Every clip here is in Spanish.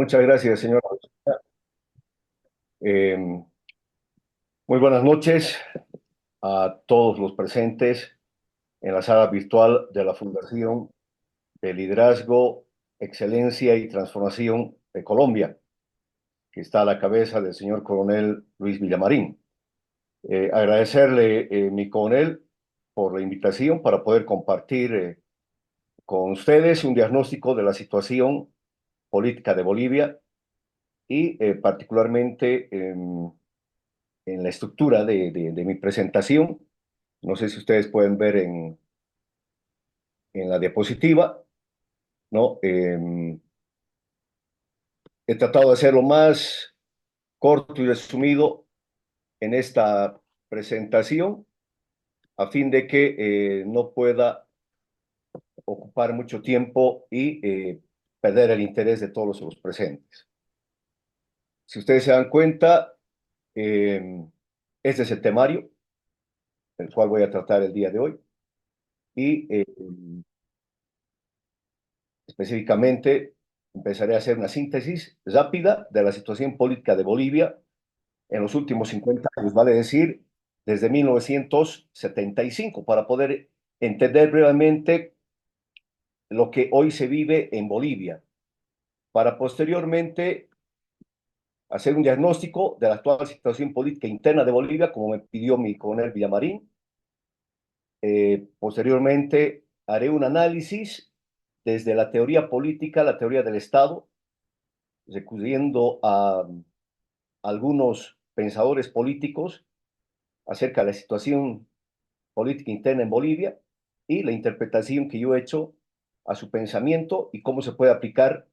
Muchas gracias, señora. Eh, Muy buenas noches a todos los presentes en la sala virtual de la Fundación de Liderazgo, Excelencia y Transformación de Colombia, que está a la cabeza del señor coronel Luis Villamarín. Agradecerle, mi coronel, por la invitación para poder compartir con ustedes un diagnóstico de la situación política de Bolivia y particularmente en la estructura de mi presentación. No sé si ustedes pueden ver en la diapositiva, ¿no? He tratado de hacerlo más corto y resumido en esta presentación a fin de que no pueda ocupar mucho tiempo y perder el interés de todos los presentes. Si ustedes se dan cuenta, eh, este es el temario, el cual voy a tratar el día de hoy, y específicamente empezaré a hacer una síntesis rápida de la situación política de Bolivia en los últimos 50 años, vale decir, desde 1975, para poder entender brevemente lo que hoy se vive en Bolivia, para posteriormente hacer un diagnóstico de la actual situación política interna de Bolivia, como me pidió mi coronel Villamarín. Posteriormente haré un análisis desde la teoría política, la teoría del Estado, recurriendo a algunos pensadores políticos acerca de la situación política interna en Bolivia y la interpretación que yo he hecho a su pensamiento y cómo se puede aplicar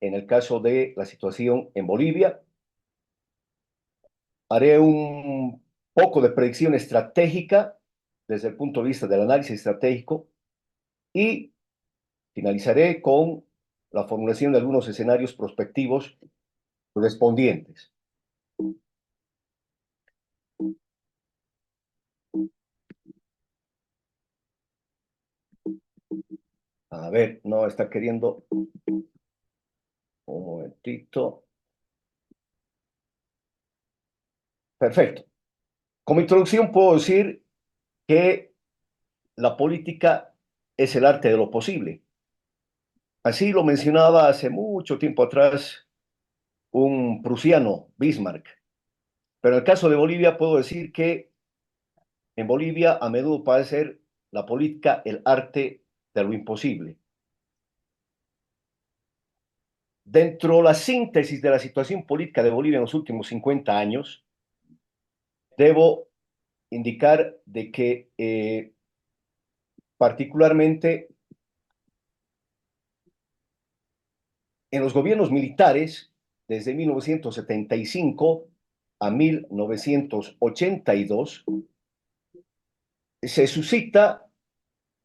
en el caso de la situación en Bolivia. Haré un poco de predicción estratégica desde el punto de vista del análisis estratégico y finalizaré con la formulación de algunos escenarios prospectivos correspondientes. A ver, no está queriendo. Un momentito. Perfecto. Como introducción puedo decir que la política es el arte de lo posible. Así lo mencionaba hace mucho tiempo atrás un prusiano, Bismarck. Pero en el caso de Bolivia puedo decir que en Bolivia a menudo parece ser la política el arte de lo imposible. Dentro de la síntesis de la situación política de Bolivia en los últimos 50 años, debo indicar de que particularmente en los gobiernos militares, desde 1975 a 1982, se suscita,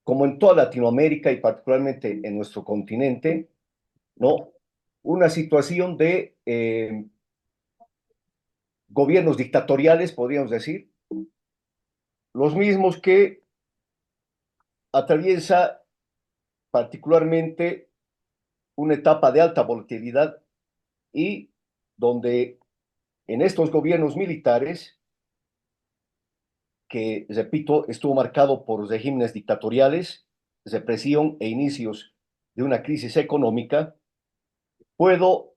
como en toda Latinoamérica y particularmente en nuestro continente, ¿no? Una situación de gobiernos dictatoriales, podríamos decir, los mismos que atraviesa particularmente una etapa de alta volatilidad y donde en estos gobiernos militares, que, repito, estuvo marcado por regímenes dictatoriales, represión e inicios de una crisis económica, puedo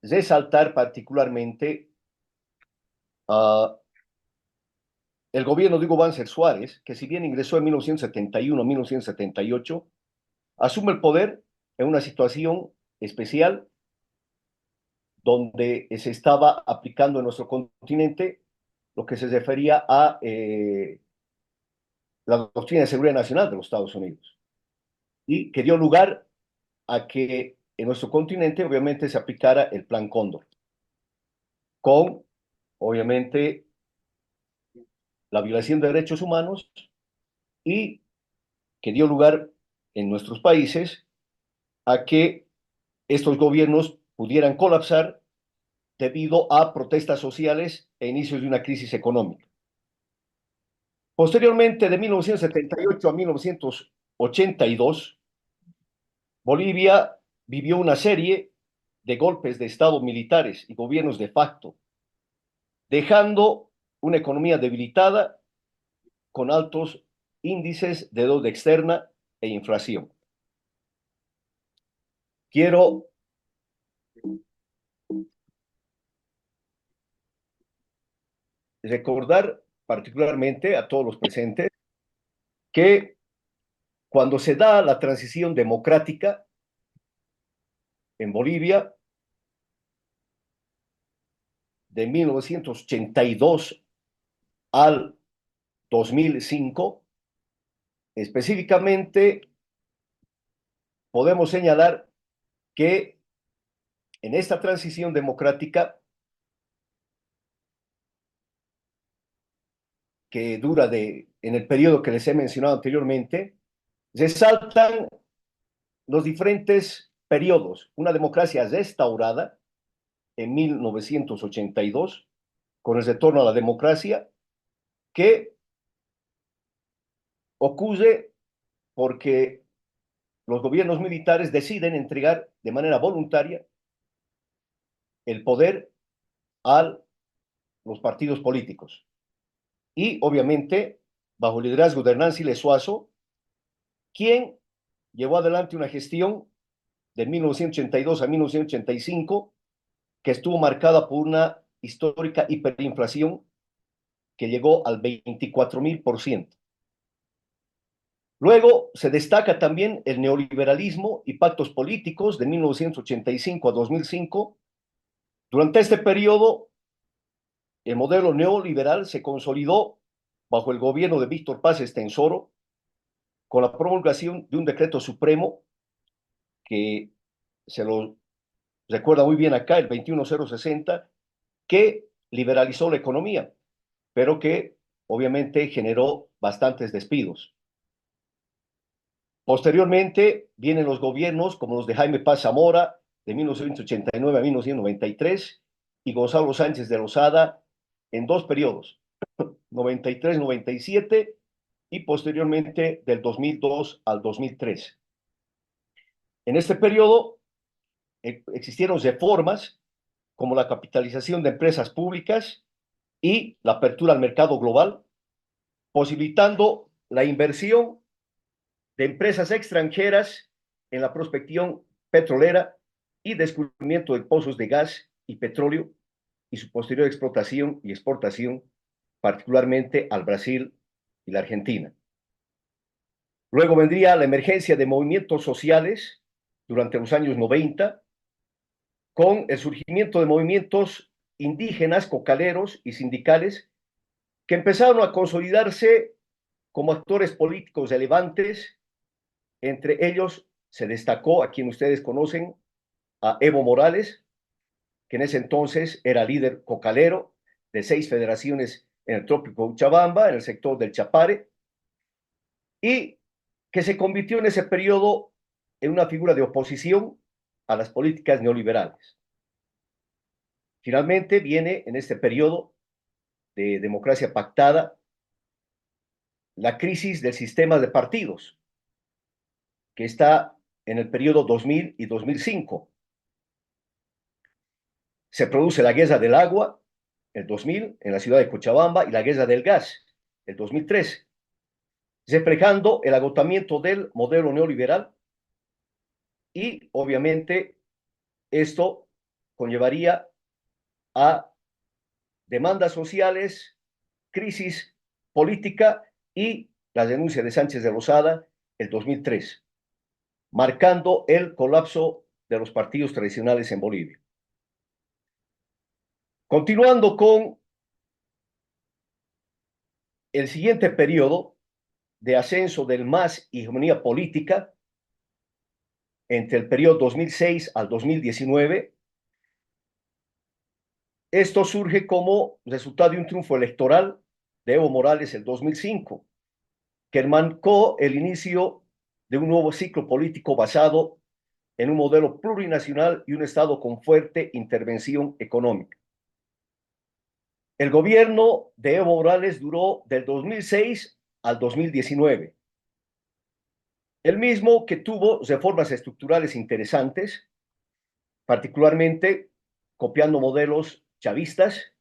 resaltar particularmente uh, el gobierno de Hugo Banzer Suárez, que si bien ingresó en 1971 a 1978, asume el poder en una situación especial donde se estaba aplicando en nuestro continente lo que se refería a la doctrina de seguridad nacional de los Estados Unidos y que dio lugar a que en nuestro continente obviamente se aplicara el Plan Cóndor, con obviamente la violación de derechos humanos y que dio lugar en nuestros países a que estos gobiernos pudieran colapsar debido a protestas sociales e inicios de una crisis económica. Posteriormente, de 1978 a 1982, Bolivia vivió una serie de golpes de Estado militares y gobiernos de facto, dejando una economía debilitada con altos índices de deuda externa e inflación. Quiero recordar particularmente a todos los presentes que cuando se da la transición democrática en Bolivia de 1982 al 2005, específicamente podemos señalar que en esta transición democrática que dura en el periodo que les he mencionado anteriormente, resaltan los diferentes periodos. Una democracia restaurada en 1982, con el retorno a la democracia, que ocurre porque los gobiernos militares deciden entregar de manera voluntaria el poder a los partidos políticos. Y obviamente, bajo el liderazgo de Hernán Siles Suazo, quien llevó adelante una gestión de 1982 a 1985 que estuvo marcada por una histórica hiperinflación que llegó al 24.000%. Luego se destaca también el neoliberalismo y pactos políticos de 1985 a 2005. Durante este periodo, el modelo neoliberal se consolidó bajo el gobierno de Víctor Paz Estenssoro con la promulgación de un decreto supremo que se lo recuerda muy bien acá, el 21060, que liberalizó la economía, pero que obviamente generó bastantes despidos. Posteriormente vienen los gobiernos como los de Jaime Paz Zamora de 1989 a 1993 y Gonzalo Sánchez de Lozada en dos periodos, 93-97 y posteriormente del 2002 al 2003. En este periodo existieron reformas como la capitalización de empresas públicas y la apertura al mercado global, posibilitando la inversión de empresas extranjeras en la prospección petrolera y descubrimiento de pozos de gas y petróleo y su posterior explotación y exportación, particularmente al Brasil y la Argentina. Luego vendría la emergencia de movimientos sociales durante los años 90, con el surgimiento de movimientos indígenas, cocaleros y sindicales que empezaron a consolidarse como actores políticos relevantes. Entre ellos se destacó a quien ustedes conocen, a Evo Morales, que en ese entonces era líder cocalero de 6 federaciones en el trópico de Uchabamba, en el sector del Chapare, y que se convirtió en ese periodo en una figura de oposición a las políticas neoliberales. Finalmente viene en este periodo de democracia pactada la crisis del sistema de partidos, que está en el periodo 2000 y 2005. Se produce la guerra del agua, el 2000, en la ciudad de Cochabamba, y la guerra del gas, el 2003, reflejando el agotamiento del modelo neoliberal y, obviamente, esto conllevaría a demandas sociales, crisis política y la denuncia de Sánchez de Lozada el 2003, marcando el colapso de los partidos tradicionales en Bolivia. Continuando con el siguiente periodo de ascenso del MAS y hegemonía política, entre el periodo 2006 al 2019, esto surge como resultado de un triunfo electoral de Evo Morales el 2005, que marcó el inicio de un nuevo ciclo político basado en un modelo plurinacional y un Estado con fuerte intervención económica. El gobierno de Evo Morales duró del 2006 al 2019. El mismo que tuvo reformas estructurales interesantes, particularmente copiando modelos chavistas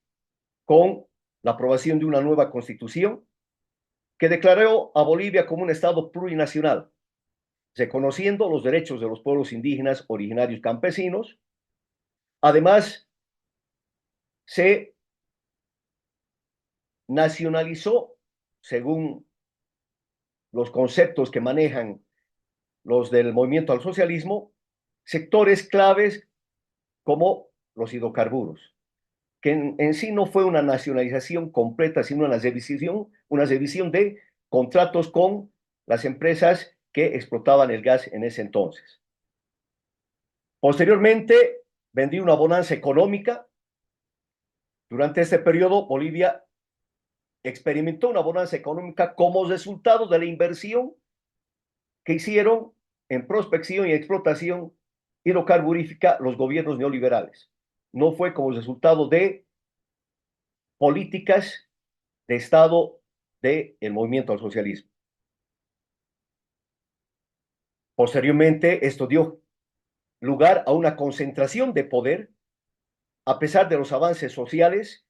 con la aprobación de una nueva constitución que declaró a Bolivia como un estado plurinacional, reconociendo los derechos de los pueblos indígenas originarios campesinos. Además, se nacionalizó, según los conceptos que manejan los del movimiento al socialismo, sectores claves como los hidrocarburos, que en sí no fue una nacionalización completa, sino una revisión de contratos con las empresas que explotaban el gas en ese entonces. Posteriormente, vendí una bonanza económica. Durante este periodo, Bolivia experimentó una bonanza económica como resultado de la inversión que hicieron en prospección y explotación hidrocarburífica los gobiernos neoliberales. No fue como resultado de políticas de Estado del movimiento al socialismo. Posteriormente, esto dio lugar a una concentración de poder. A pesar de los avances sociales,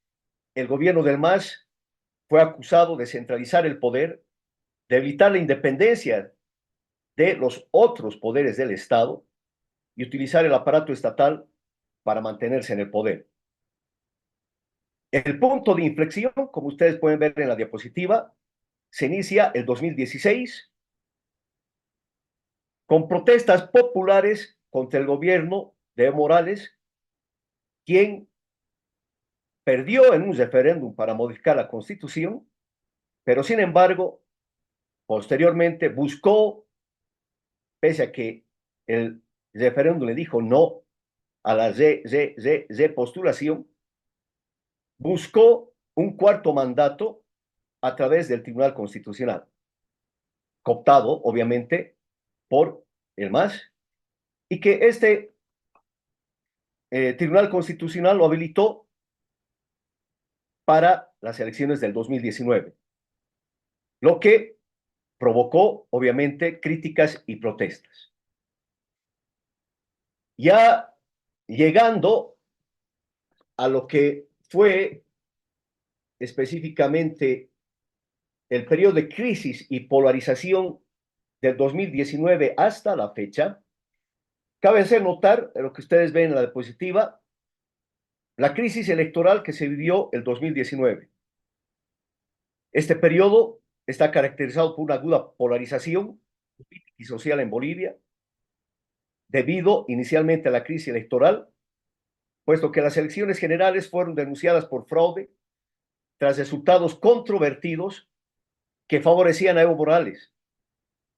el gobierno del MAS fue acusado de centralizar el poder, de evitar la independencia de los otros poderes del Estado y utilizar el aparato estatal para mantenerse en el poder. El punto de inflexión, como ustedes pueden ver en la diapositiva, se inicia el 2016 con protestas populares contra el gobierno de Evo Morales, quien perdió en un referéndum para modificar la Constitución, pero sin embargo, posteriormente buscó, pese a que el referéndum le dijo no a la repostulación, buscó un cuarto mandato a través del Tribunal Constitucional, cooptado, obviamente, por el MAS, y que este Tribunal Constitucional lo habilitó para las elecciones del 2019, lo que provocó, obviamente, críticas y protestas. Ya llegando a lo que fue específicamente el periodo de crisis y polarización del 2019 hasta la fecha, cabe hacer notar lo que ustedes ven en la diapositiva, la crisis electoral que se vivió el 2019. Este periodo está caracterizado por una aguda polarización política y social en Bolivia, debido inicialmente a la crisis electoral, puesto que las elecciones generales fueron denunciadas por fraude tras resultados controvertidos que favorecían a Evo Morales.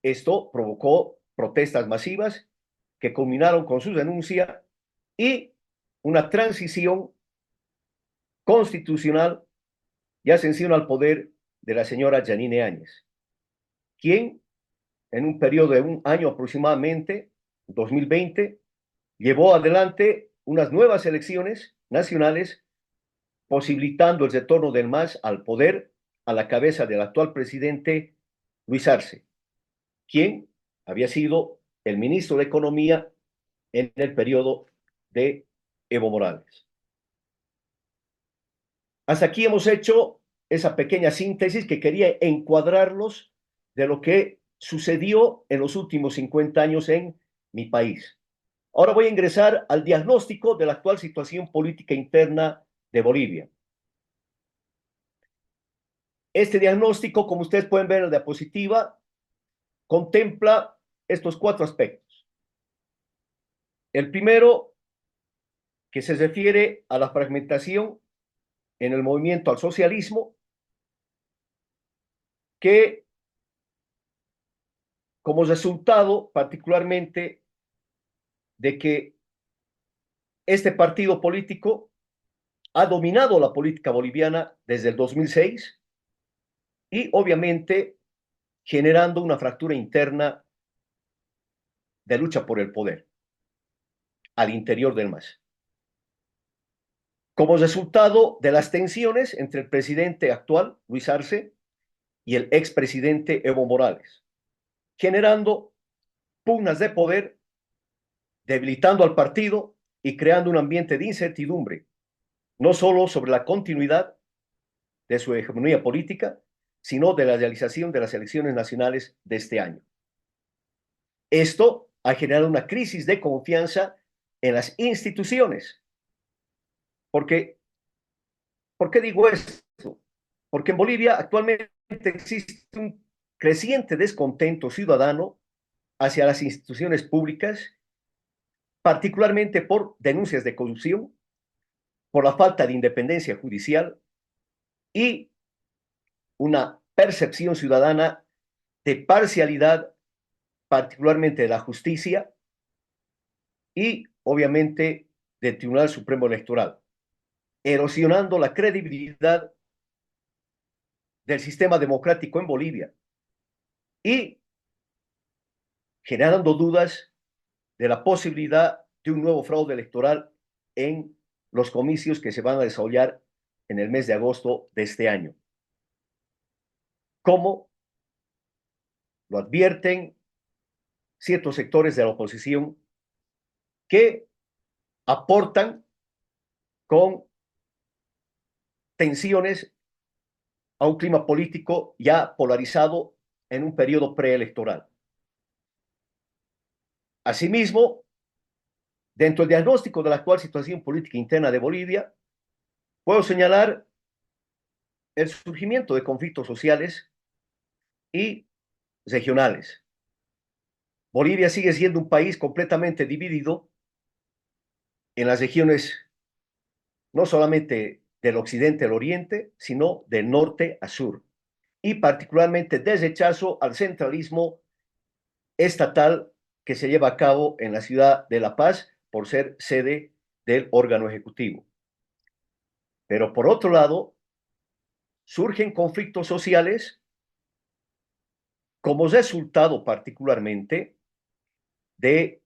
Esto provocó protestas masivas que culminaron con su denuncia y una transición constitucional y ascensión al poder de la señora Yanine Áñez, quien en un periodo de un año aproximadamente, 2020, llevó adelante unas nuevas elecciones nacionales, posibilitando el retorno del MAS al poder a la cabeza del actual presidente Luis Arce, quien había sido el ministro de Economía en el periodo de Evo Morales. Hasta aquí hemos hecho esa pequeña síntesis que quería encuadrarlos de lo que sucedió en los últimos 50 años en mi país. Ahora voy a ingresar al diagnóstico de la actual situación política interna de Bolivia. Este diagnóstico, como ustedes pueden ver en la diapositiva, contempla estos cuatro aspectos. El primero, que se refiere a la fragmentación en el movimiento al socialismo, que como resultado particularmente de que este partido político ha dominado la política boliviana desde el 2006 y obviamente generando una fractura interna de lucha por el poder al interior del MAS. Como resultado de las tensiones entre el presidente actual, Luis Arce, y el expresidente Evo Morales, generando pugnas de poder, debilitando al partido y creando un ambiente de incertidumbre, no solo sobre la continuidad de su hegemonía política, sino de la realización de las elecciones nacionales de este año. Esto ha generado una crisis de confianza en las instituciones. Porque, ¿por qué digo esto? Porque en Bolivia actualmente existe un creciente descontento ciudadano hacia las instituciones públicas, particularmente por denuncias de corrupción, por la falta de independencia judicial y una percepción ciudadana de parcialidad, particularmente de la justicia y, obviamente, del Tribunal Supremo Electoral, erosionando la credibilidad del sistema democrático en Bolivia y generando dudas de la posibilidad de un nuevo fraude electoral en los comicios que se van a desarrollar en el mes de agosto de este año. Como lo advierten ciertos sectores de la oposición que aportan con tensiones a un clima político ya polarizado en un periodo preelectoral. Asimismo, dentro del diagnóstico de la actual situación política interna de Bolivia, puedo señalar el surgimiento de conflictos sociales y regionales. Bolivia sigue siendo un país completamente dividido en las regiones no solamente del occidente al oriente, sino del norte a sur, y particularmente de rechazo al centralismo estatal que se lleva a cabo en la ciudad de La Paz por ser sede del órgano ejecutivo. Pero por otro lado, surgen conflictos sociales como resultado particularmente de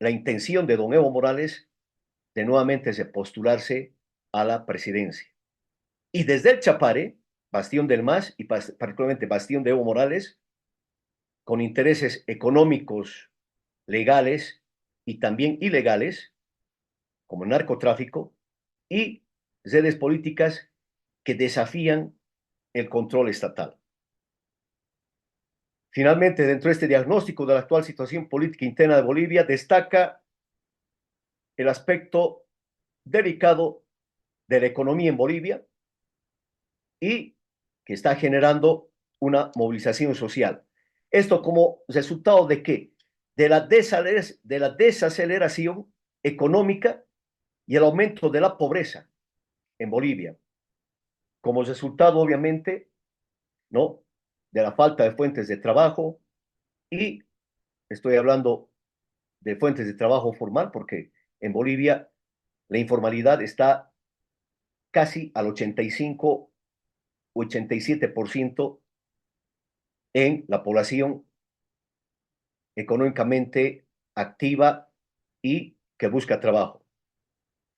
la intención de don Evo Morales de nuevamente postularse a la presidencia. Y desde el Chapare, bastión del MAS y particularmente bastión de Evo Morales, con intereses económicos, legales y también ilegales, como el narcotráfico, y redes políticas que desafían el control estatal. Finalmente, dentro de este diagnóstico de la actual situación política interna de Bolivia, destaca el aspecto delicado de la economía en Bolivia y que está generando una movilización social. Esto como resultado de qué? De la desaceleración económica y el aumento de la pobreza en Bolivia. Como resultado, obviamente, ¿no? De la falta de fuentes de trabajo y estoy hablando de fuentes de trabajo formal porque en Bolivia la informalidad está casi al 85-87% en la población económicamente activa y que busca trabajo,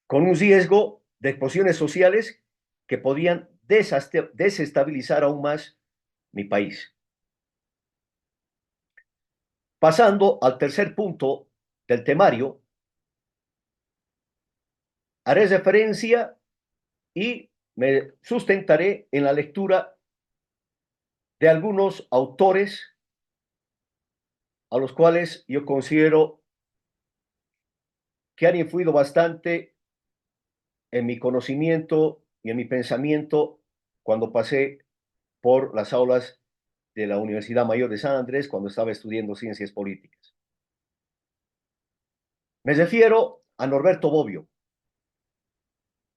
con un riesgo de explosiones sociales que podían desestabilizar aún más mi país. Pasando al tercer punto del temario, haré referencia y me sustentaré en la lectura de algunos autores a los cuales yo considero que han influido bastante en mi conocimiento y en mi pensamiento cuando pasé por las aulas de la Universidad Mayor de San Andrés cuando estaba estudiando ciencias políticas. Me refiero a Norberto Bobbio.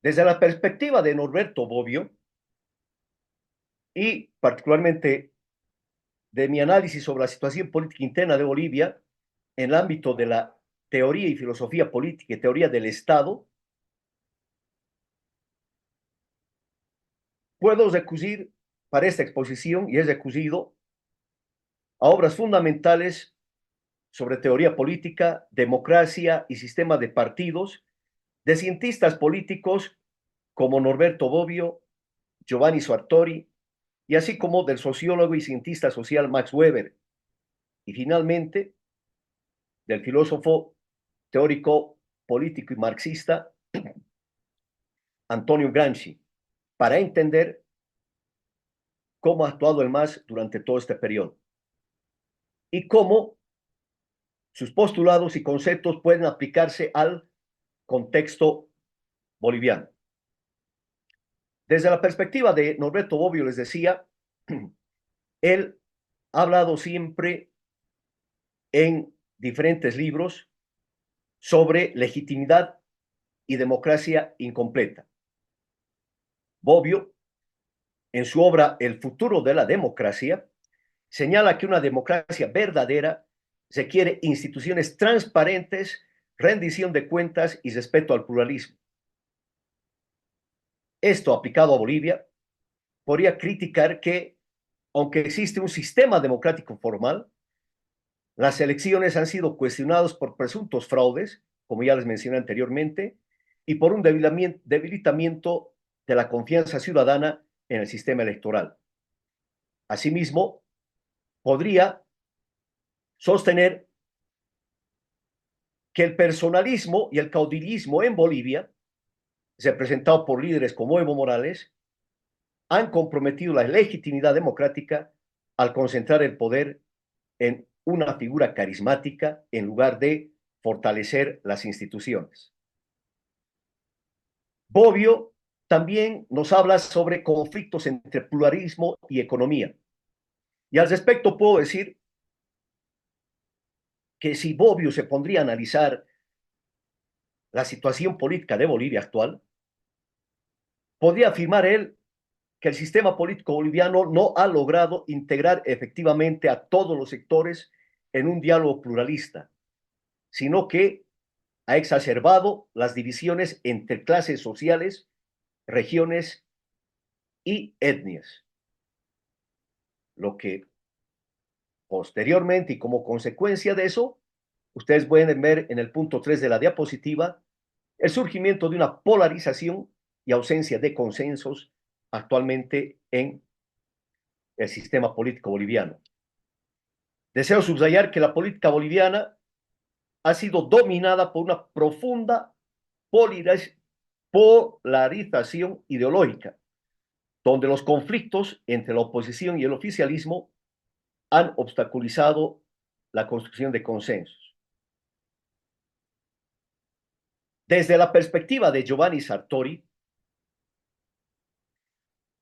Desde la perspectiva de Norberto Bobbio y particularmente de mi análisis sobre la situación política interna de Bolivia en el ámbito de la teoría y filosofía política y teoría del Estado, puedo recurrir para esta exposición y he recurrido a obras fundamentales sobre teoría política, democracia y sistema de partidos de cientistas políticos como Norberto Bobbio, Giovanni Sartori, y así como del sociólogo y cientista social Max Weber, y finalmente del filósofo teórico político y marxista Antonio Gramsci para entender cómo ha actuado el MAS durante todo este periodo y cómo sus postulados y conceptos pueden aplicarse al contexto boliviano. Desde la perspectiva de Norberto Bobbio, les decía, él ha hablado siempre en diferentes libros sobre legitimidad y democracia incompleta. Bobbio, en su obra El futuro de la democracia, señala que una democracia verdadera requiere instituciones transparentes, rendición de cuentas y respeto al pluralismo. Esto, aplicado a Bolivia, podría criticar que, aunque existe un sistema democrático formal, las elecciones han sido cuestionadas por presuntos fraudes, como ya les mencioné anteriormente, y por un debilitamiento de la confianza ciudadana en el sistema electoral. Asimismo, podría sostener que el personalismo y el caudillismo en Bolivia, representado por líderes como Evo Morales, han comprometido la legitimidad democrática al concentrar el poder en una figura carismática en lugar de fortalecer las instituciones. Bobbio también nos habla sobre conflictos entre pluralismo y economía. Y al respecto puedo decir que si Bobbio se pondría a analizar la situación política de Bolivia actual, podría afirmar él que el sistema político boliviano no ha logrado integrar efectivamente a todos los sectores en un diálogo pluralista, sino que ha exacerbado las divisiones entre clases sociales, regiones y etnias, lo que posteriormente y como consecuencia de eso, ustedes pueden ver en el punto 3 de la diapositiva el surgimiento de una polarización y ausencia de consensos actualmente en el sistema político boliviano. Deseo subrayar que la política boliviana ha sido dominada por una profunda polarización ideológica, donde los conflictos entre la oposición y el oficialismo han obstaculizado la construcción de consensos. Desde la perspectiva de Giovanni Sartori,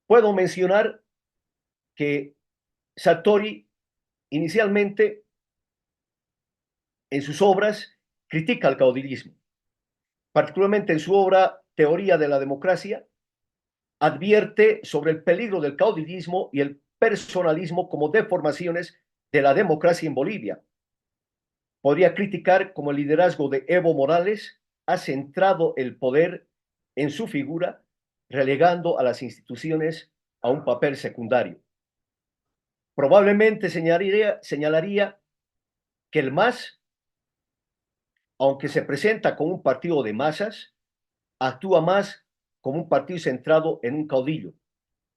puedo mencionar que Sartori inicialmente en sus obras critica el caudillismo, particularmente en su obra Teoría de la Democracia, advierte sobre el peligro del caudillismo y el personalismo como deformaciones de la democracia en Bolivia. Podría criticar como el liderazgo de Evo Morales ha centrado el poder en su figura, relegando a las instituciones a un papel secundario. Probablemente señalaría que el MAS, aunque se presenta como un partido de masas, actúa más como un partido centrado en un caudillo,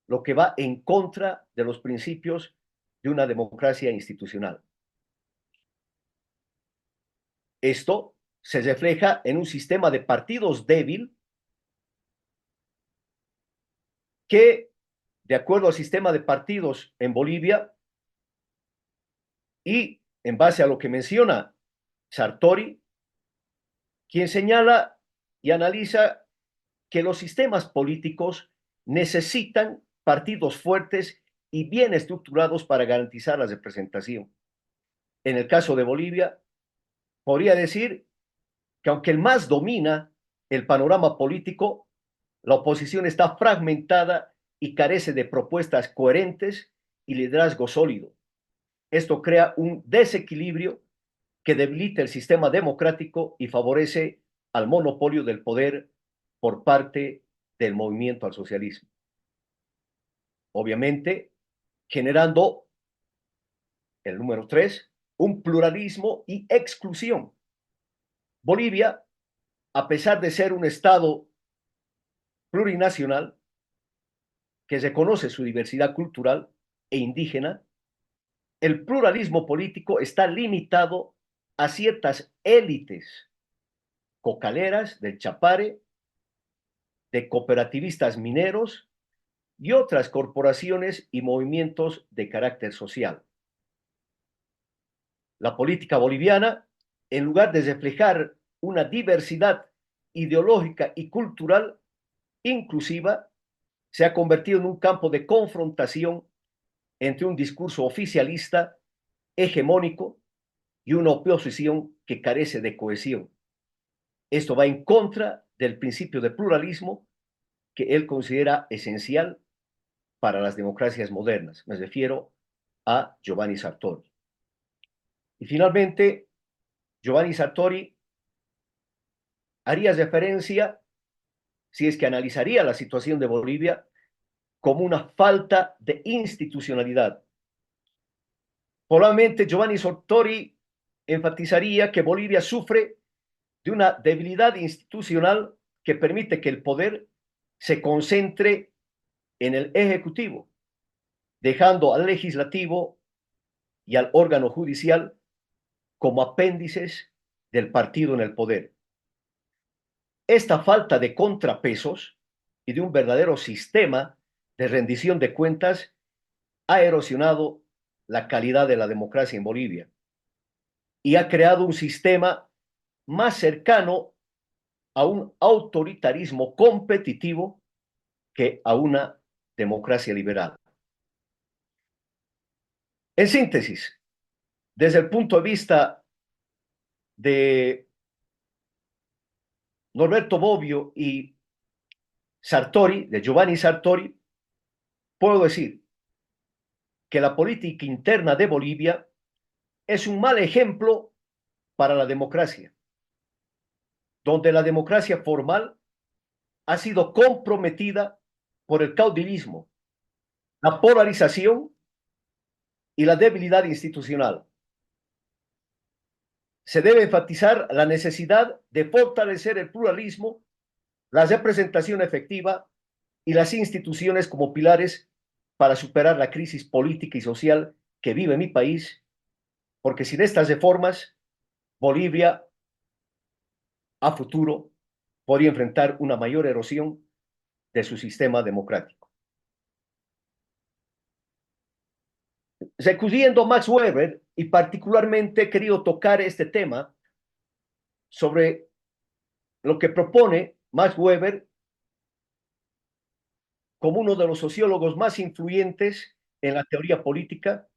lo que va en contra de los principios de una democracia institucional. Esto se refleja en un sistema de partidos débil que, de acuerdo al sistema de partidos en Bolivia y en base a lo que menciona Sartori, quien señala y analiza que los sistemas políticos necesitan partidos fuertes y bien estructurados para garantizar la representación. En el caso de Bolivia, podría decir que aunque el MAS domina el panorama político, la oposición está fragmentada y carece de propuestas coherentes y liderazgo sólido. Esto crea un desequilibrio que debilita el sistema democrático y favorece al monopolio del poder por parte del movimiento al socialismo. Obviamente, generando el número 3, un pluralismo y exclusión. Bolivia, a pesar de ser un Estado plurinacional que reconoce su diversidad cultural e indígena, el pluralismo político está limitado a ciertas élites cocaleras del Chapare, de cooperativistas mineros y otras corporaciones y movimientos de carácter social. La política boliviana, en lugar de reflejar una diversidad ideológica y cultural inclusiva, se ha convertido en un campo de confrontación entre un discurso oficialista, hegemónico, y una oposición que carece de cohesión. Esto va en contra del principio de pluralismo que él considera esencial para las democracias modernas. Me refiero a Giovanni Sartori. Y finalmente, Giovanni Sartori haría referencia, si es que analizaría la situación de Bolivia, como una falta de institucionalidad. Probablemente Giovanni Sartori enfatizaría que Bolivia sufre de una debilidad institucional que permite que el poder se concentre en el ejecutivo, dejando al legislativo y al órgano judicial como apéndices del partido en el poder. Esta falta de contrapesos y de un verdadero sistema de rendición de cuentas ha erosionado la calidad de la democracia en Bolivia y ha creado un sistema más cercano a un autoritarismo competitivo que a una democracia liberal. En síntesis, desde el punto de vista de Norberto Bobbio y Sartori, de Giovanni Sartori, puedo decir que la política interna de Bolivia es un mal ejemplo para la democracia, donde la democracia formal ha sido comprometida por el caudillismo, la polarización y la debilidad institucional. Se debe enfatizar la necesidad de fortalecer el pluralismo, la representación efectiva y las instituciones como pilares para superar la crisis política y social que vive mi país, porque sin estas reformas, Bolivia a futuro podría enfrentar una mayor erosión de su sistema democrático. Recudiendo a Max Weber, y particularmente he querido tocar este tema sobre lo que propone Max Weber como uno de los sociólogos más influyentes en la teoría política.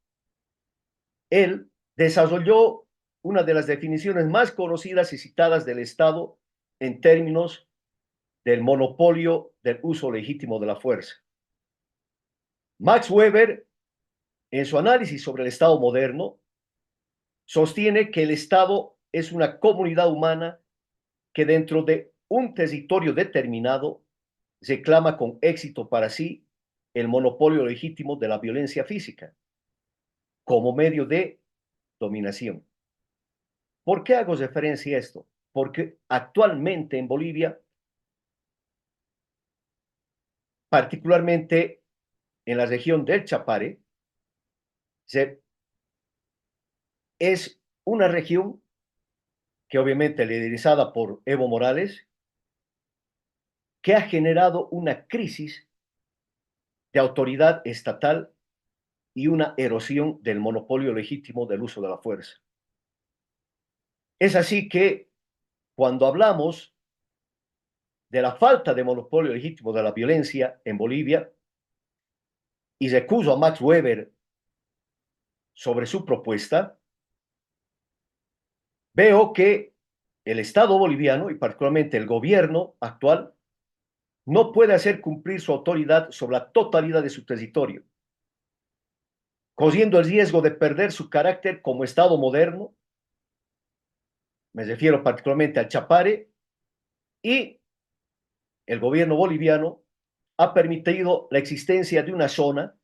Él desarrolló una de las definiciones más conocidas y citadas del Estado en términos del monopolio del uso legítimo de la fuerza. Max Weber, en su análisis sobre el Estado moderno, sostiene que el Estado es una comunidad humana que dentro de un territorio determinado reclama con éxito para sí el monopolio legítimo de la violencia física como medio de dominación. ¿Por qué hago referencia a esto? Porque actualmente en Bolivia, particularmente en la región del Chapare, es una región que obviamente liderizada por Evo Morales, que ha generado una crisis de autoridad estatal y una erosión del monopolio legítimo del uso de la fuerza. Es así que cuando hablamos de la falta de monopolio legítimo de la violencia en Bolivia, y recuso a Max Weber sobre su propuesta, veo que el Estado boliviano y particularmente el gobierno actual no puede hacer cumplir su autoridad sobre la totalidad de su territorio, corriendo el riesgo de perder su carácter como Estado moderno. Me refiero particularmente al Chapare, y el gobierno boliviano ha permitido la existencia de una zona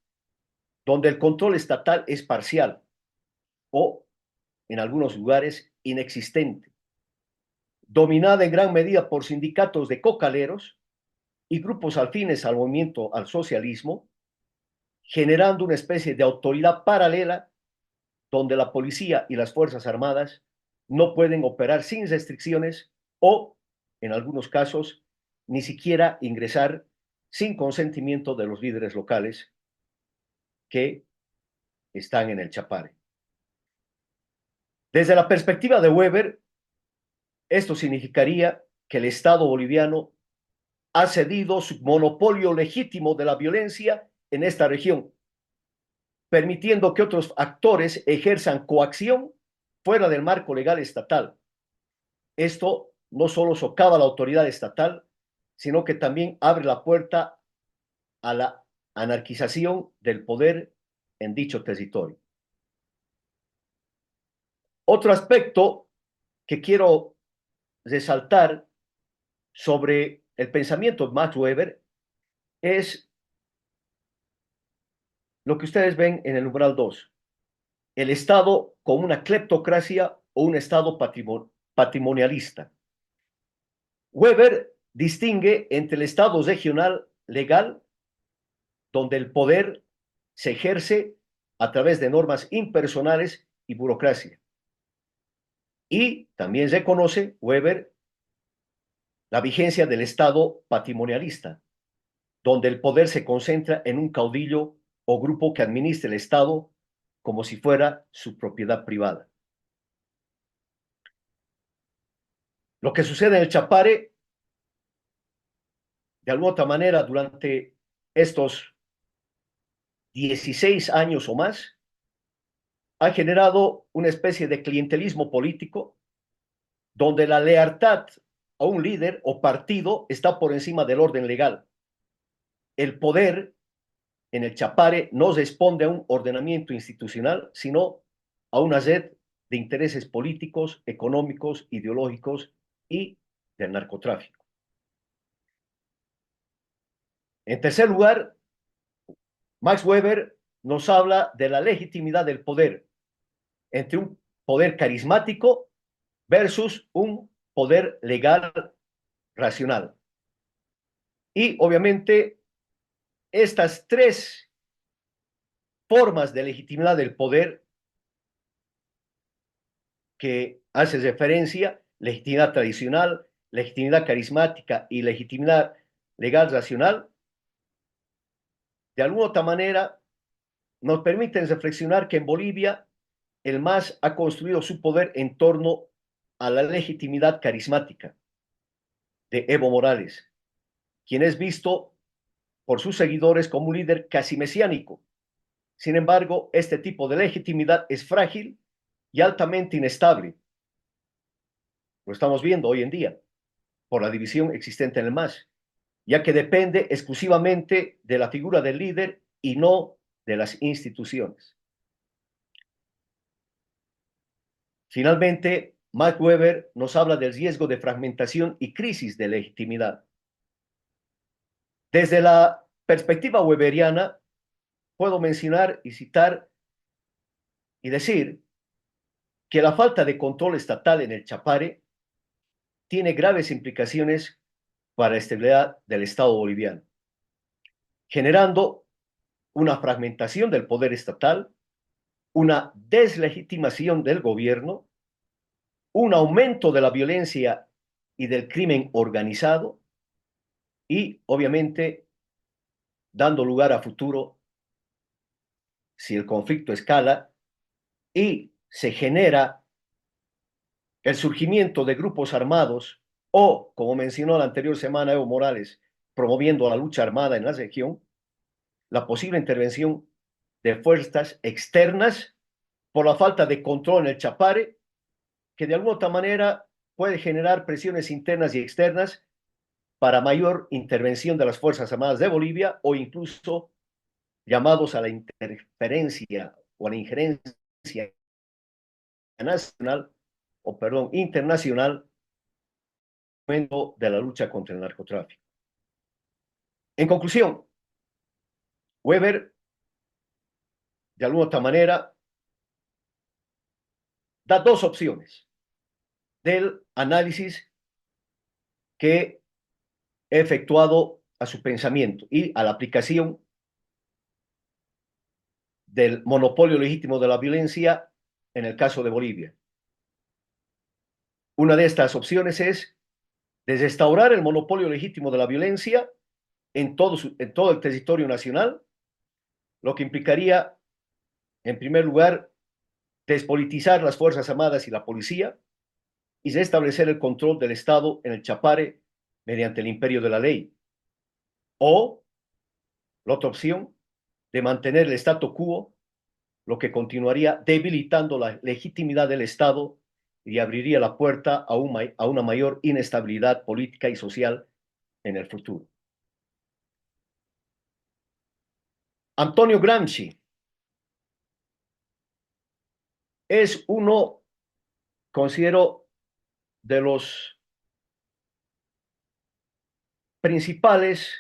donde el control estatal es parcial o, en algunos lugares, inexistente, dominada en gran medida por sindicatos de cocaleros y grupos afines al movimiento al socialismo, generando una especie de autoridad paralela donde la policía y las Fuerzas Armadas no pueden operar sin restricciones o en algunos casos, ni siquiera ingresar sin consentimiento de los líderes locales que están en el Chapare. Desde la perspectiva de Weber, esto significaría que el Estado boliviano ha cedido su monopolio legítimo de la violencia en esta región, permitiendo que otros actores ejerzan coacción fuera del marco legal estatal. Esto no solo socava la autoridad estatal, sino que también abre la puerta a la anarquización del poder en dicho territorio. Otro aspecto que quiero resaltar sobre el pensamiento de Max Weber es lo que ustedes ven en el numeral 2, el Estado como una cleptocracia o un Estado patrimonialista. Weber distingue entre el Estado regional legal, donde el poder se ejerce a través de normas impersonales y burocracia. Y también reconoce Weber la vigencia del Estado patrimonialista, donde el poder se concentra en un caudillo o grupo que administra el Estado como si fuera su propiedad privada. Lo que sucede en el Chapare, de alguna otra manera, durante estos 16 años o más, ha generado una especie de clientelismo político donde la lealtad a un líder o partido está por encima del orden legal. El poder en el Chapare no responde a un ordenamiento institucional, sino a una red de intereses políticos, económicos, ideológicos y del narcotráfico. En tercer lugar, Max Weber nos habla de la legitimidad del poder entre un poder carismático versus un poder legal racional. Y obviamente estas tres formas de legitimidad del poder que hace referencia, legitimidad tradicional, legitimidad carismática y legitimidad legal racional, de alguna otra manera nos permiten reflexionar que en Bolivia el MAS ha construido su poder en torno a la legitimidad carismática de Evo Morales, quien es visto por sus seguidores como un líder casi mesiánico. Sin embargo, este tipo de legitimidad es frágil y altamente inestable. Lo estamos viendo hoy en día por la división existente en el MAS, ya que depende exclusivamente de la figura del líder y no de las instituciones. Finalmente, Max Weber nos habla del riesgo de fragmentación y crisis de legitimidad. Desde la perspectiva weberiana, puedo mencionar y citar y decir que la falta de control estatal en el Chapare tiene graves implicaciones para la estabilidad del Estado boliviano, generando una fragmentación del poder estatal, una deslegitimación del gobierno, un aumento de la violencia y del crimen organizado y, obviamente, dando lugar a futuro, si el conflicto escala y se genera el surgimiento de grupos armados o, como mencionó la anterior semana Evo Morales, promoviendo la lucha armada en la región, la posible intervención de fuerzas externas por la falta de control en el Chapare, que de alguna otra manera puede generar presiones internas y externas para mayor intervención de las Fuerzas Armadas de Bolivia o incluso llamados a la interferencia o a la injerencia nacional o, perdón, internacional de la lucha contra el narcotráfico. En conclusión, Weber, de alguna otra manera, da dos opciones del análisis que he efectuado a su pensamiento y a la aplicación del monopolio legítimo de la violencia en el caso de Bolivia. Una de estas opciones es de restaurar el monopolio legítimo de la violencia en todo el territorio nacional, lo que implicaría, en primer lugar, despolitizar las Fuerzas Armadas y la policía y restablecer el control del Estado en el Chapare mediante el imperio de la ley. O la otra opción, de mantener el statu quo, lo que continuaría debilitando la legitimidad del Estado y abriría la puerta a una mayor inestabilidad política y social en el futuro. Antonio Gramsci es uno, considero, de los principales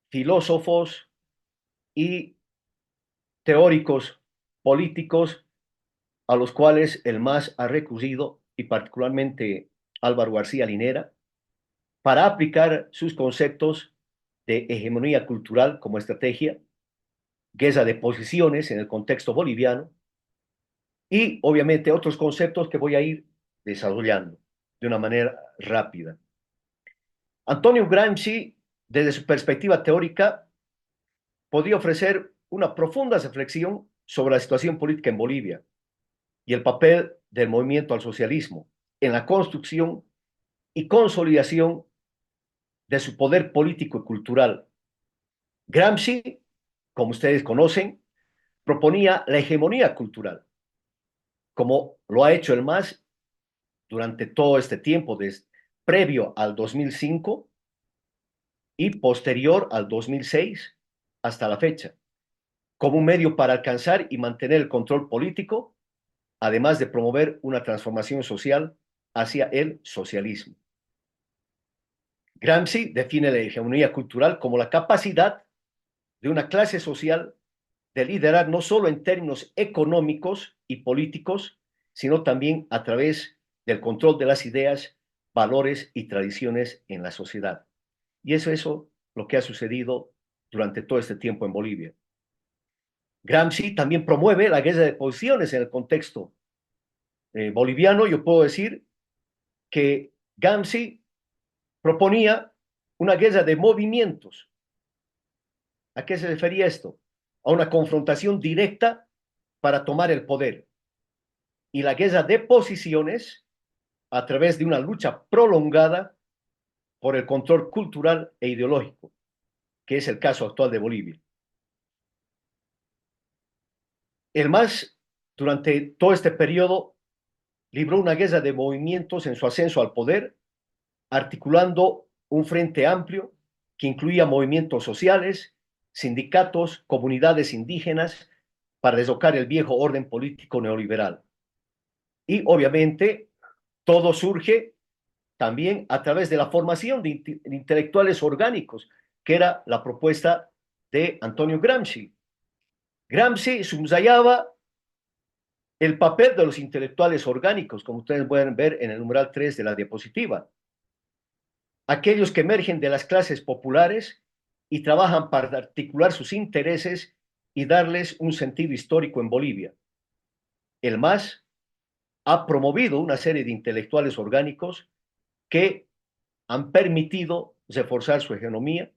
filósofos y teóricos políticos a los cuales el MAS ha recurrido, y particularmente Álvaro García Linera, para aplicar sus conceptos de hegemonía cultural como estrategia, guerra de posiciones en el contexto boliviano y obviamente otros conceptos que voy a ir desarrollando de una manera rápida. Antonio Gramsci, desde su perspectiva teórica, podría ofrecer una profunda reflexión sobre la situación política en Bolivia y el papel del movimiento al socialismo en la construcción y consolidación de su poder político y cultural. Gramsci, como ustedes conocen, proponía la hegemonía cultural, como lo ha hecho el MAS durante todo este tiempo, previo al 2005 y posterior al 2006 hasta la fecha, como un medio para alcanzar y mantener el control político, además de promover una transformación social hacia el socialismo. Gramsci define la hegemonía cultural como la capacidad de una clase social de liderar no solo en términos económicos y políticos, sino también a través del control de las ideas, valores y tradiciones en la sociedad. Y eso lo que ha sucedido durante todo este tiempo en Bolivia. Gramsci también promueve la guerra de posiciones en el contexto boliviano. Yo puedo decir que Gramsci proponía una guerra de movimientos. ¿A qué se refería esto? A una confrontación directa para tomar el poder. Y la guerra de posiciones a través de una lucha prolongada por el control cultural e ideológico, que es el caso actual de Bolivia. El MAS, durante todo este periodo, libró una guerra de movimientos en su ascenso al poder, articulando un frente amplio que incluía movimientos sociales, sindicatos, comunidades indígenas, para deslocar el viejo orden político neoliberal. Y obviamente todo surge también a través de la formación de intelectuales orgánicos, que era la propuesta de Antonio Gramsci. Gramsci subrayaba el papel de los intelectuales orgánicos, como ustedes pueden ver en el numeral 3 de la diapositiva. Aquellos que emergen de las clases populares y trabajan para articular sus intereses y darles un sentido histórico en Bolivia. El MAS ha promovido una serie de intelectuales orgánicos que han permitido reforzar su hegemonía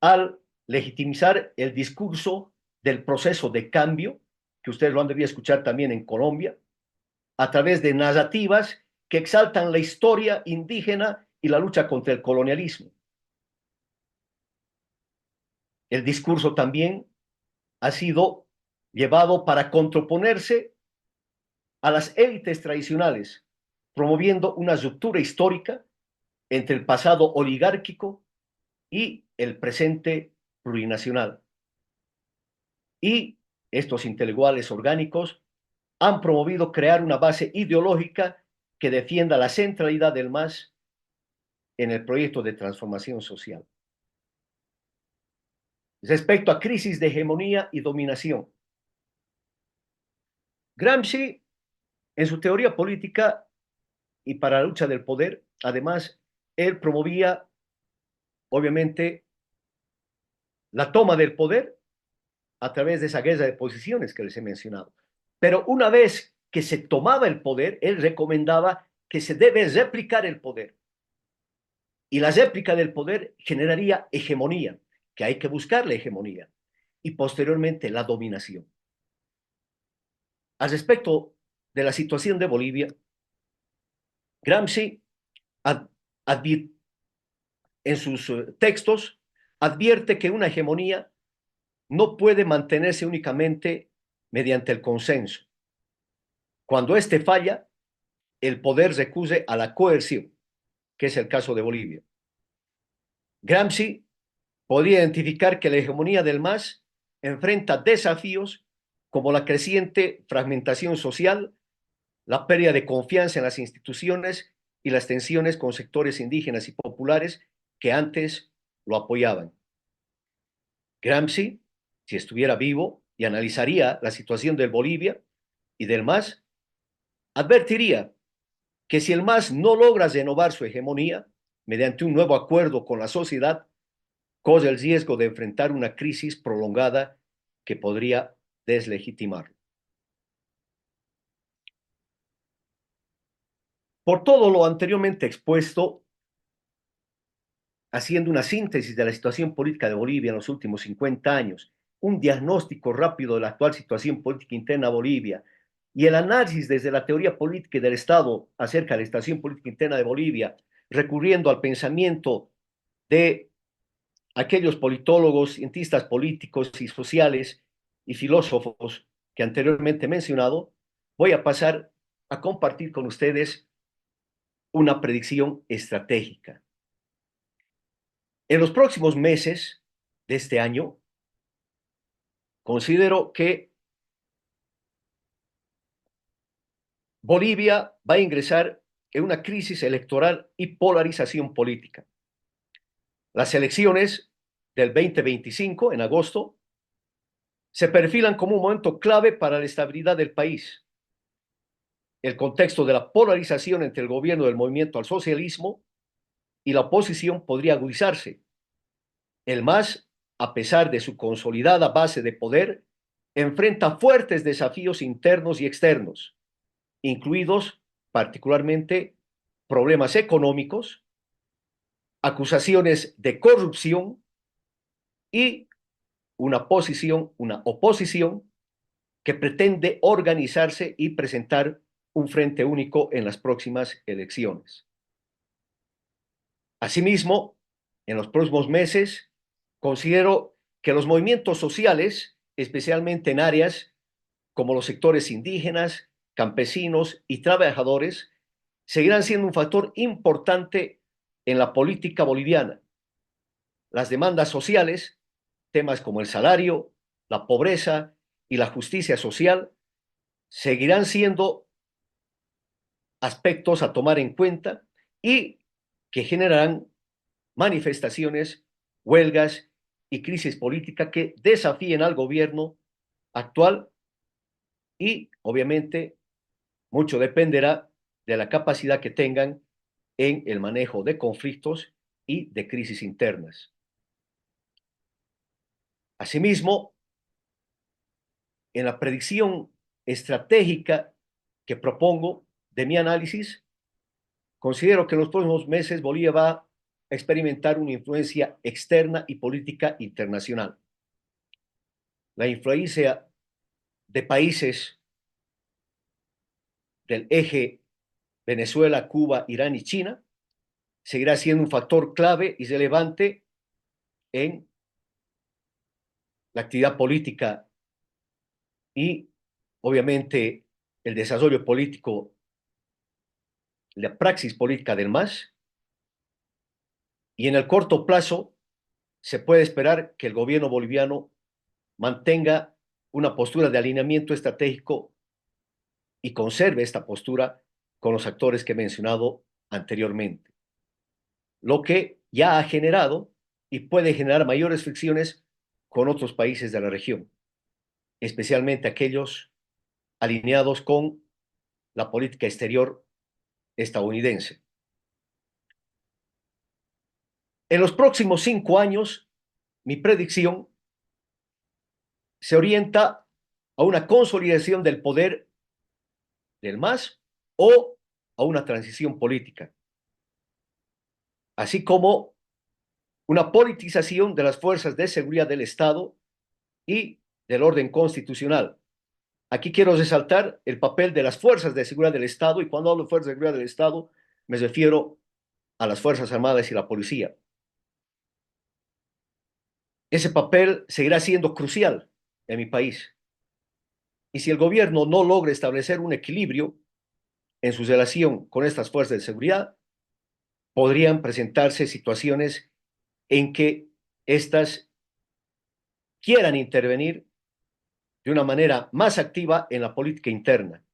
al legitimizar el discurso del proceso de cambio, que ustedes lo han debido escuchar también en Colombia, a través de narrativas que exaltan la historia indígena y la lucha contra el colonialismo. El discurso también ha sido llevado para contraponerse a las élites tradicionales, promoviendo una ruptura histórica entre el pasado oligárquico y el presente plurinacional. Y estos intelectuales orgánicos han promovido crear una base ideológica que defienda la centralidad del MAS en el proyecto de transformación social. Respecto a crisis de hegemonía y dominación, Gramsci, en su teoría política y para la lucha del poder, además, él promovía, obviamente, la toma del poder a través de esa guerra de posiciones que les he mencionado. Pero una vez que se tomaba el poder, él recomendaba que se debe replicar el poder. Y la réplica del poder generaría hegemonía, que hay que buscar la hegemonía, y posteriormente la dominación. Al respecto de la situación de Bolivia, Gramsci ad, en sus textos advierte que una hegemonía no puede mantenerse únicamente mediante el consenso. Cuando éste falla, el poder recurre a la coerción, que es el caso de Bolivia. Gramsci podría identificar que la hegemonía del MAS enfrenta desafíos como la creciente fragmentación social, la pérdida de confianza en las instituciones y las tensiones con sectores indígenas y populares que antes lo apoyaban. Gramsci, si estuviera vivo y analizaría la situación del Bolivia y del MAS, advertiría que si el MAS no logra renovar su hegemonía mediante un nuevo acuerdo con la sociedad, corre el riesgo de enfrentar una crisis prolongada que podría deslegitimarlo. Por todo lo anteriormente expuesto, haciendo una síntesis de la situación política de Bolivia en los últimos 50 años, un diagnóstico rápido de la actual situación política interna de Bolivia y el análisis desde la teoría política y del Estado acerca de la situación política interna de Bolivia, recurriendo al pensamiento de aquellos politólogos, cientistas políticos y sociales y filósofos que anteriormente he mencionado, voy a pasar a compartir con ustedes una predicción estratégica. En los próximos meses de este año, considero que Bolivia va a ingresar en una crisis electoral y polarización política. Las elecciones del 2025, en agosto, se perfilan como un momento clave para la estabilidad del país. El contexto de la polarización entre el gobierno del movimiento al socialismo y la oposición podría agudizarse. El MAS, a pesar de su consolidada base de poder, enfrenta fuertes desafíos internos y externos, incluidos particularmente problemas económicos, acusaciones de corrupción y una oposición que pretende organizarse y presentar un frente único en las próximas elecciones. Asimismo, en los próximos meses, considero que los movimientos sociales, especialmente en áreas como los sectores indígenas, campesinos y trabajadores, seguirán siendo un factor importante en la política boliviana. Las demandas sociales, temas como el salario, la pobreza y la justicia social, seguirán siendo aspectos a tomar en cuenta y que generarán manifestaciones, huelgas y crisis política que desafíen al gobierno actual y, obviamente, mucho dependerá de la capacidad que tengan en el manejo de conflictos y de crisis internas. Asimismo, en la predicción estratégica que propongo de mi análisis, considero que en los próximos meses Bolivia va a experimentar una influencia externa y política internacional. La influencia de países del eje Venezuela, Cuba, Irán y China seguirá siendo un factor clave y relevante en la actividad política y, obviamente, el desarrollo político, la praxis política del MAS. Y en el corto plazo se puede esperar que el gobierno boliviano mantenga una postura de alineamiento estratégico y conserve esta postura con los actores que he mencionado anteriormente, lo que ya ha generado y puede generar mayores fricciones con otros países de la región, especialmente aquellos alineados con la política exterior estadounidense. En los próximos 5 años, mi predicción se orienta a una consolidación del poder del MAS o a una transición política, así como una politización de las fuerzas de seguridad del Estado y del orden constitucional. Aquí quiero resaltar el papel de las fuerzas de seguridad del Estado, y cuando hablo de fuerzas de seguridad del Estado me refiero a las Fuerzas Armadas y la policía. Ese papel seguirá siendo crucial en mi país. Y si el gobierno no logra establecer un equilibrio en su relación con estas fuerzas de seguridad, podrían presentarse situaciones en que éstas quieran intervenir de una manera más activa en la política interna,